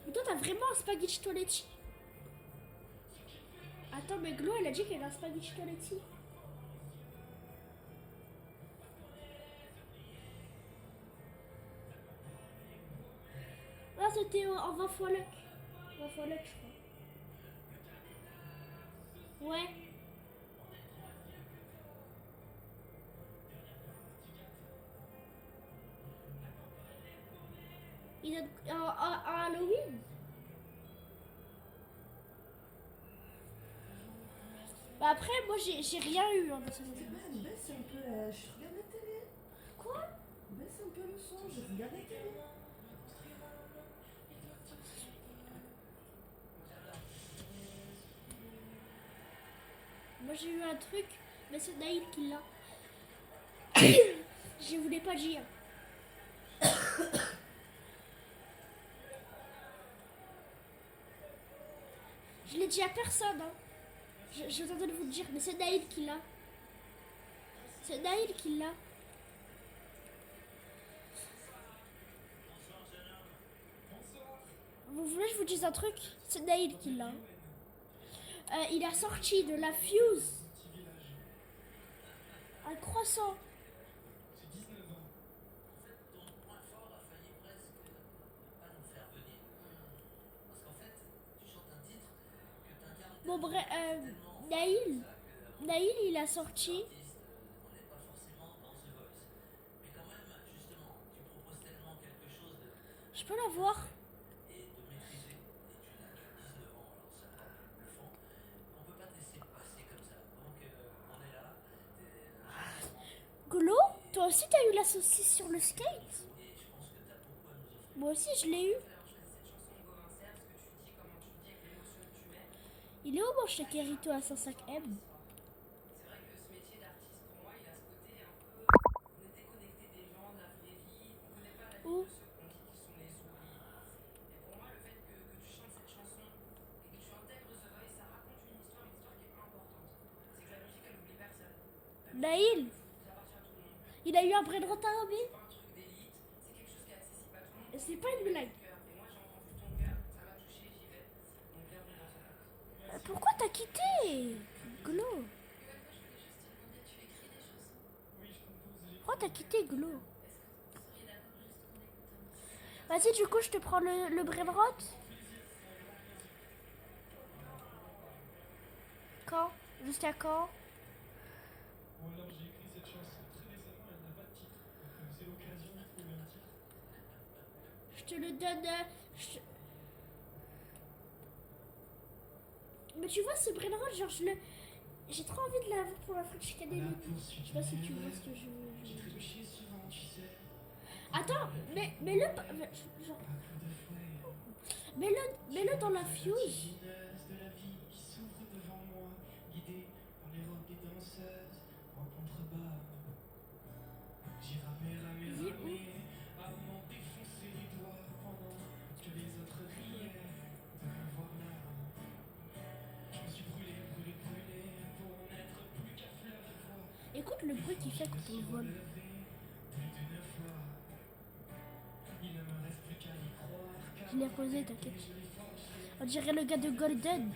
Mais toi, t'as vraiment un spaghetti toiletti? Attends, mais Glo, elle a dit qu'elle a un spaghetti toiletti. Ah, c'était en 20 fois luck. 20 fois luck, je crois. Ouais. Il a un Halloween. Bah après, moi, j'ai rien eu dans cette année.
Baisse un peu, je regarde la télé.
Quoi?
Baisse un peu le son, je regarde la télé.
Moi, j'ai eu un truc, mais c'est Naïl qui l'a. Je voulais pas dire. Je l'ai dit à personne, hein. Je tentais de vous le dire, mais c'est Naïl qui l'a. C'est Naïl qui l'a. Vous voulez que je vous dise un truc? C'est Naïl qui l'a. Il a sorti de la Fuse un croissant. Bon bref, Naïl, il a sorti. Je peux la voir? Glo, toi aussi t'as eu la saucisse sur le skate? Moi aussi je l'ai eu. Il est où mon Shakirito à 105M? Où? Naïl, il a eu un brain rot à Robin? C'est pas une blague. Pourquoi t'as quitté, Glo? Pourquoi t'as quitté, Glo? Vas-y, du coup, je te prends le brain rot. Quand? Jusqu'à quand? Je te le donne. Mais tu vois, ce brain rot, genre, j'ai trop envie de l'avoir pour la French Academy. Je sais pas si tu vois ce que je veux dire. Attends, mais le. Genre, mets-le dans la Fuse. Dis où? Écoute le bruit qu'il fait quand il vole. Je l'ai posé, t'inquiète. On dirait le gars de Golden.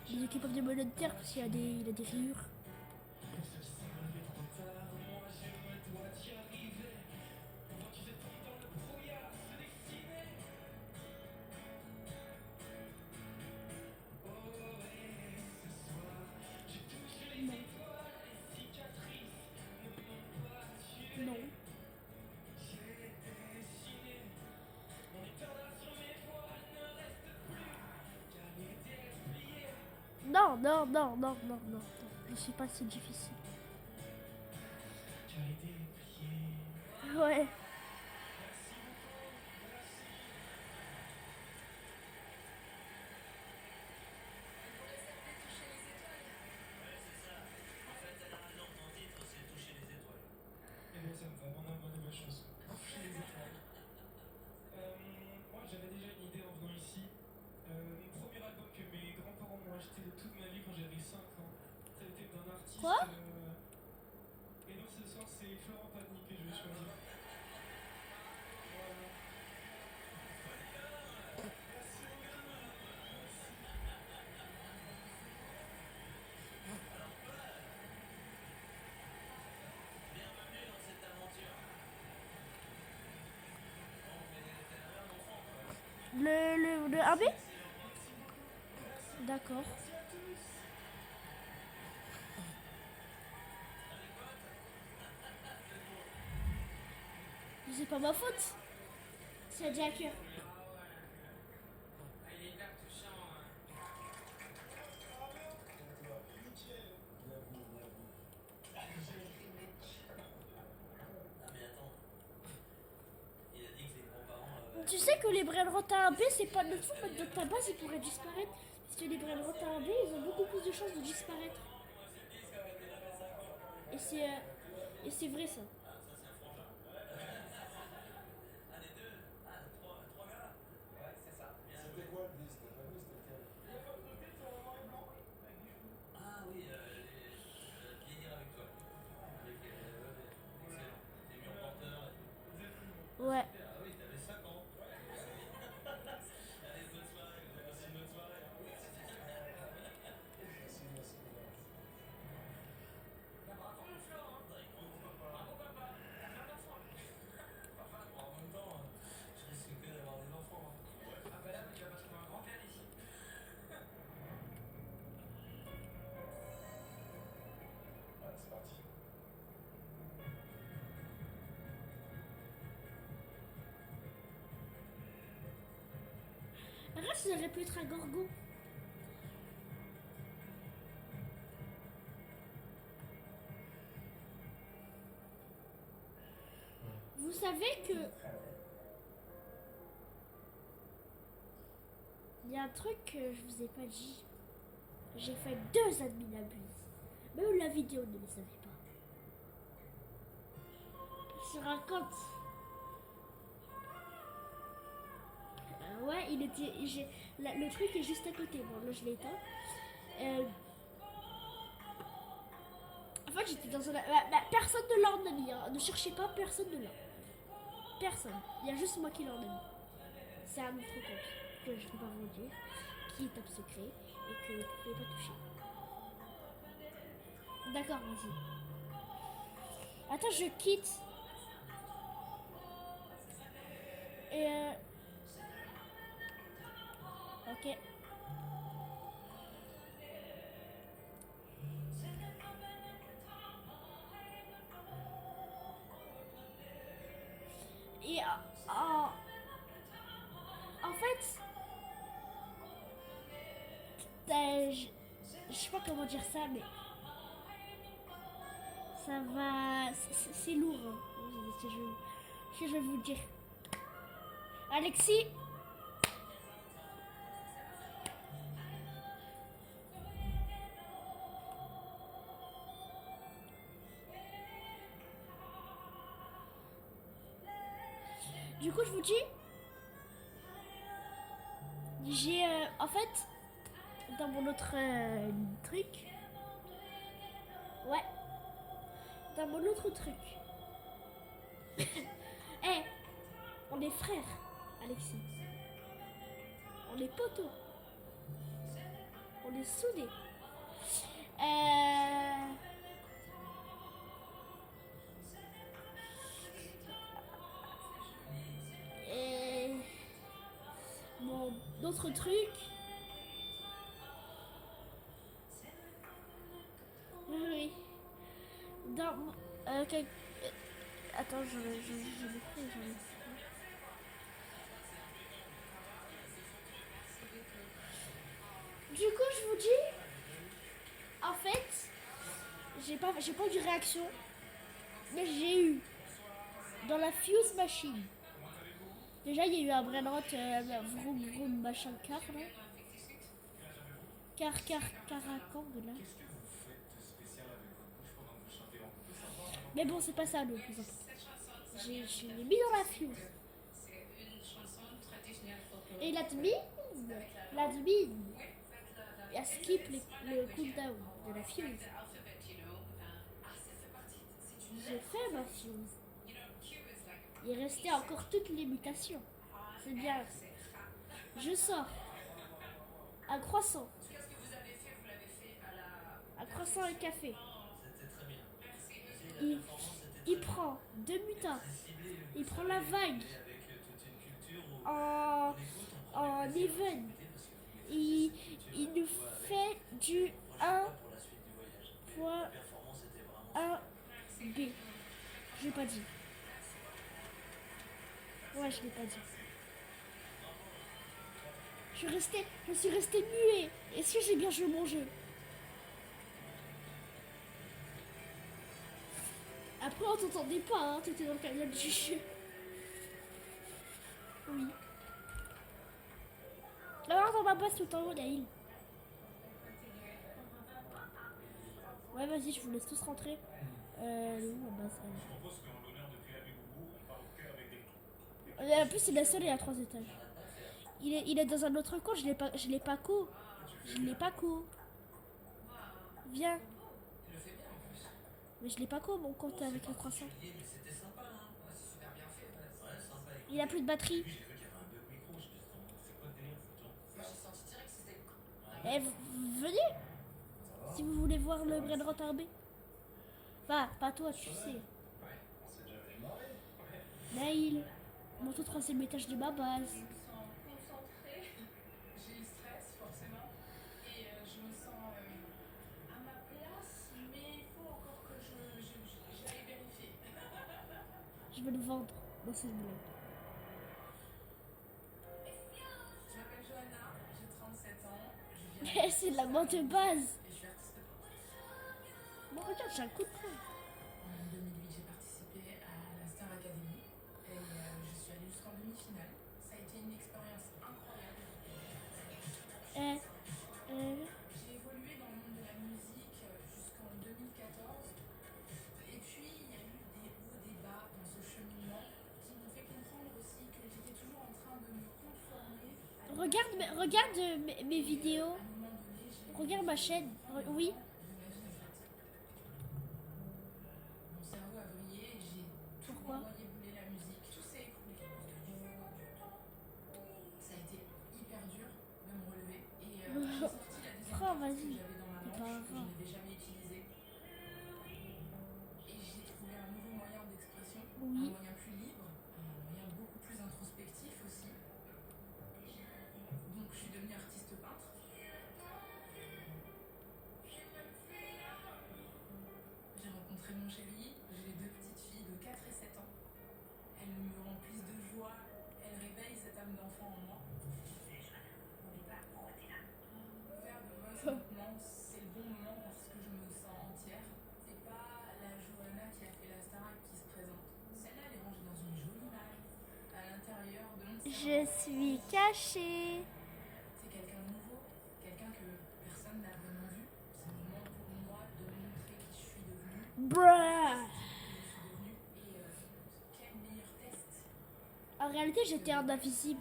Il est capable de monnaie de terre parce qu'il a des rayures. Non. Non. Je suis pas si difficile.
charité, prier.
Ouais.
Eh bien, ça me va, mon amour de ma chanson. Toucher les étoiles. Moi, j'avais déjà une idée en venant ici. Mon premier album que mes grands-parents m'ont acheté de toute ma vie quand j'avais 5 ans, ça a été d'un artiste.
Quoi
Et donc ce soir, c'est Florent Pagny que je vais choisir. Voilà.
Le AB? D'accord. C'est pas ma faute. C'est Jack. Tu sais que les Brainrota AB, c'est pas notre faute, mais de ta base, ils pourraient disparaître. Parce que les Brainrota AB, ils ont beaucoup plus de chances de disparaître. Et c'est vrai ça.
C'était quoi le disque? T'as pas vu, c'était lequel?
Ah oui, vieillir avec toi. Avec, excellent. T'es mis en porteur et tout.
Ouais.
Ah oui, t'avais 5 ans. Allez, bonne soirée. Passez une bonne soirée.
Merci, merci.
En même temps, je risque que d'avoir des enfants.
Ah bah là, tu vas pas trouver un grand-père ici.
Ouais, c'est parti.
Arrête, ça aurait pu être un gorgon. Vous savez que il y a un truc que je vous ai pas dit. J'ai fait 2 admin abuse. Même la vidéo ne le savait pas. Sur un compte. Ouais, il était. Le truc est juste à côté. Bon, là je l'ai éteint. En fait, j'étais dans un. Personne ne l'a en ami. Hein. Ne cherchez pas, personne ne l'a. Personne. Il y a juste moi qui l'en ai mis. C'est un autre compte que je ne peux pas vous dire, qui est top secret et que vous ne pouvez pas toucher. D'accord, vas-y. Attends, je quitte. Et ok. Et en fait, je sais pas comment dire ça, mais ça va. C'est lourd. Hein, si je vais vous dire. Alexis. Du coup, je vous dis, j'ai en fait dans mon autre truc, ouais, dans mon autre truc, eh, on est frères, Alexis, on est potos, on est soudés. Et mon autre truc. Oui. Dans. Attends, je l'ai pris, j'en ai pris. Du coup, je vous dis. En fait, j'ai pas eu de réaction Mais j'ai eu dans la Fuse Machine. Déjà, il y a eu un Brainrot vroom vroom machin car là. Caracang là. Mais bon, c'est pas ça le plus important. Je l'ai mis dans la Fuse. Et l'admin, elle skip le cooldown de la Fuse. J'ai fait ma Fuse. Il restait encore toutes les mutations. C'est bien. Je sors. Un croissant. Un croissant et café.
C'était très bien.
Il prend 2 mutants. Il prend la vague
Avec toute une culture où
en even. Il nous fait du 1.1b. Je l'ai pas dit. Ouais, je l'ai pas dit. Je suis resté muet. Est-ce que j'ai bien joué mon jeu? Après, on t'entendait pas, hein, t'étais dans le canal du jeu. Oui. Alors, dans ma base tout en haut, Naïl. Ouais, vas-y, je vous laisse tous rentrer. Où ma base?
Je propose qu'en l'honneur de Péla Boubou, on parle que avec des clous.
En plus, c'est la seule, il y a 3 étages. Il est dans un autre coin, je l'ai pas co. Je l'ai pas co. Viens.
il le fait bien en plus.
Mais je l'ai pas co, mon compte avec le croissant.
Mais c'était sympa, hein. Ouais, c'est super bien fait. Ouais, sympa.
Il a plus de batterie.
J'ai cru qu'il y avait un bug micro, je me suis dit, c'est quoi le délire, ces gens?
Moi, j'ai senti direct que c'était.
Eh, venez. Si vous voulez voir le Brainrot RB. Enfin, pas toi, tu sais.
Ouais, on s'est déjà fait marrer.
Naïl. Monte au 3e étage de ma base.
Je me sens concentrée, j'ai le stress forcément et je me sens à ma place, mais il faut encore que j'aille vérifier.
Je vais le vendre dans cette blague.
Je m'appelle Johanna, j'ai 37 ans, je viens
Mais c'est de la vente de base.
et je suis artiste peintre.
Bon, regarde, j'ai un coup de poing.
En 2008, j'ai participé à la Star Academy et je suis allée jusqu'en demi-finale. Ça a été une expérience incroyable. J'ai évolué dans le monde de la musique jusqu'en 2014 et puis il y a eu des hauts, des bas dans ce cheminement qui m'ont fait comprendre aussi que j'étais toujours en train de me conformer à
Regarde mes vidéos.
à un moment donné, j'ai
Regarde ma chaîne. Oui.
de ma vie en fait. Mon cerveau a vrillé et j'ai tout
Pourquoi?
envoyé bouler la musique, tout s'est écoulé. Ça a été hyper dur de me relever et j'ai sorti la deuxième
Frère,
carte que
vas-y.
j'avais dans ma
C'est
manche
pas
que je
grave.
n'avais jamais utilisée et j'ai trouvé un nouveau moyen d'expression,
Oui.
un moyen plus libre, un moyen beaucoup plus introspectif aussi. Donc je suis devenue artiste peintre. J'ai rencontré mon chéri, j'ai 2 petites filles de 4 et 7 ans. Elles me remplissent de joie, elles réveillent cette âme d'enfant en moi. Faire de Voice maintenant, c'est le bon moment parce que je me sens entière. C'est pas la Johanna qui a fait la Starac qui se présente. Celle-là, elle est rangée dans une jolie malle à l'intérieur de mon cerveau.
Je suis cachée.
C'est quelqu'un de nouveau, quelqu'un que personne n'a vraiment vu. C'est le moment pour moi de montrer qui je suis devenue,
Bruh.
et quel meilleur test.
En réalité, j'étais un invisible.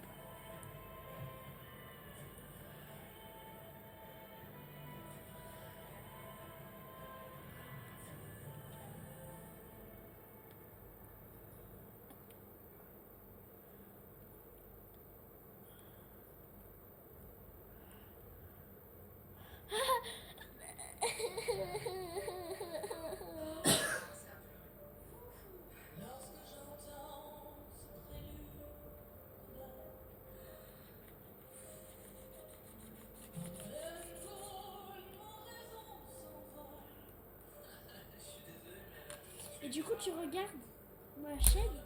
Lorsque j'entends ce prélude, je suis désolé, mais
Et du coup, tu regardes ma chaîne.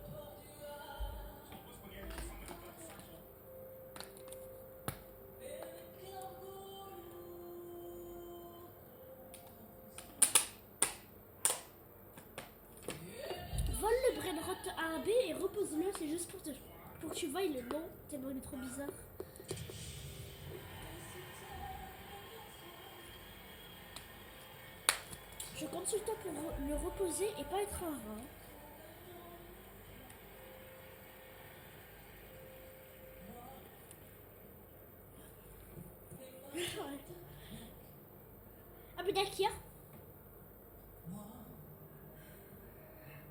juste pour que tu vois le nom, tellement il est trop bizarre. Je compte sur toi pour le reposer et pas être un rat. Ah mais Dakir.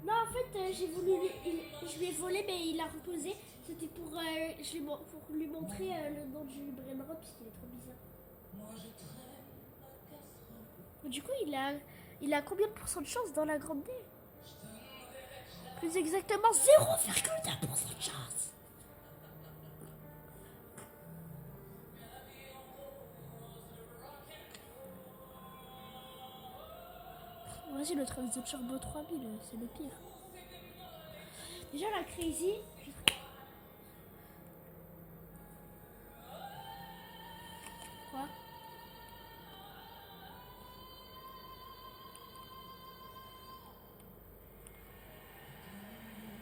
Non en fait j'ai voulu je lui ai volé mais il a reposé. C'était pour, pour lui montrer le nom du brainrot parce qu'il est trop bizarre. Du coup il a combien de pourcents de chance dans la grande D? Plus exactement 0,2% de chance. Vas-y, le Travis Turbo 3000, c'est le pire. Déjà, la Crazy. Quoi?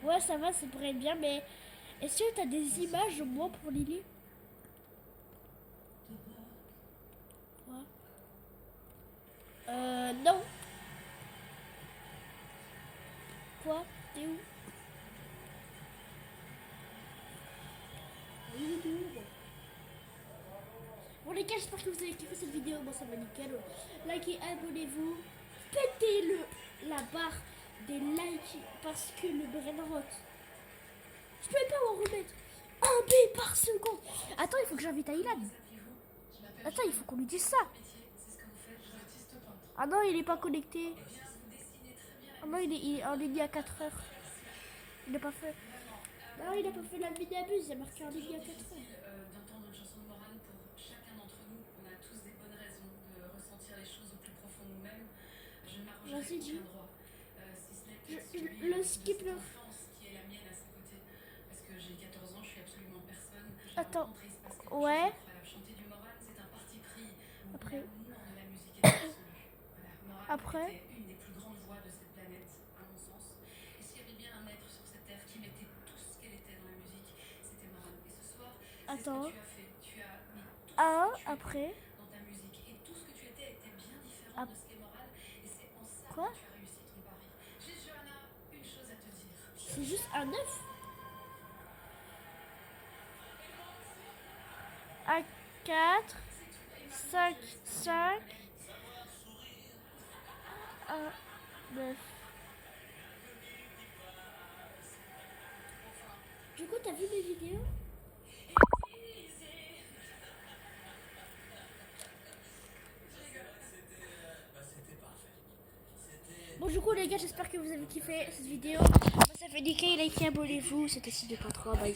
Ouais, ça va, ça pourrait être bien, mais est-ce que t'as des images au moins pour Lily? Quoi? Non. Quoi? T'es où? Bon les gars, j'espère que vous avez kiffé cette vidéo. Moi ça va nickel. Likez, abonnez-vous. Pétez la barre des likes parce que le brainrot. Je peux pas en remettre 1 B par seconde. Attends, il faut que j'invite Aylan. Attends, il faut qu'on lui dise ça. Ah non, il est pas connecté. Ah non, il est en ligne à 4 heures. Il n'a pas fait. Non, il n'a pas fait la vidéo abuse. Il a marqué en ligne à 4 heures.
D'entendre une chanson de morale pour chacun d'entre nous. On a tous des bonnes raisons de ressentir les choses au plus profond de nous-mêmes. Je ne m'arrangerai aucun droit. Si ce n'est peut-être celui
le skip
de
le.
l'enfance qui est la mienne à ses côtés. Parce que j'ai 14 ans, je suis absolument personne.
Attends.
Il se passe quelque
Ouais.
chose d'incroyable. Chanter du moral, c'est un parti pris. Où
Après.
l'amour de la musique est absolu. Voilà, Morane
Après.
était une des plus grandes voix de cette planète, à mon sens. Et s'il y avait bien un être sur cette terre qui mettait tout ce qu'elle était dans la musique, c'était Morane. Et ce soir, c'est
Attends.
ce que tu as fait. Tu as mis tout
Un
ce que tu
après.
étais dans ta musique. Et tout ce que tu étais était bien différent de ce qu'est Morane. Et c'est en ça
Quoi?
que tu as réussi ton pari. Juste, Johanna, une chose à te dire.
C'est juste un 9. À 4. 5. 5. 1. 9. Du coup, t'as vu mes vidéos?
C'était parfait.
Bon, du coup, les gars, j'espère que vous avez kiffé cette vidéo. Moi, ça fait nickel, likez, abonnez-vous. C'était 6.3. Bye.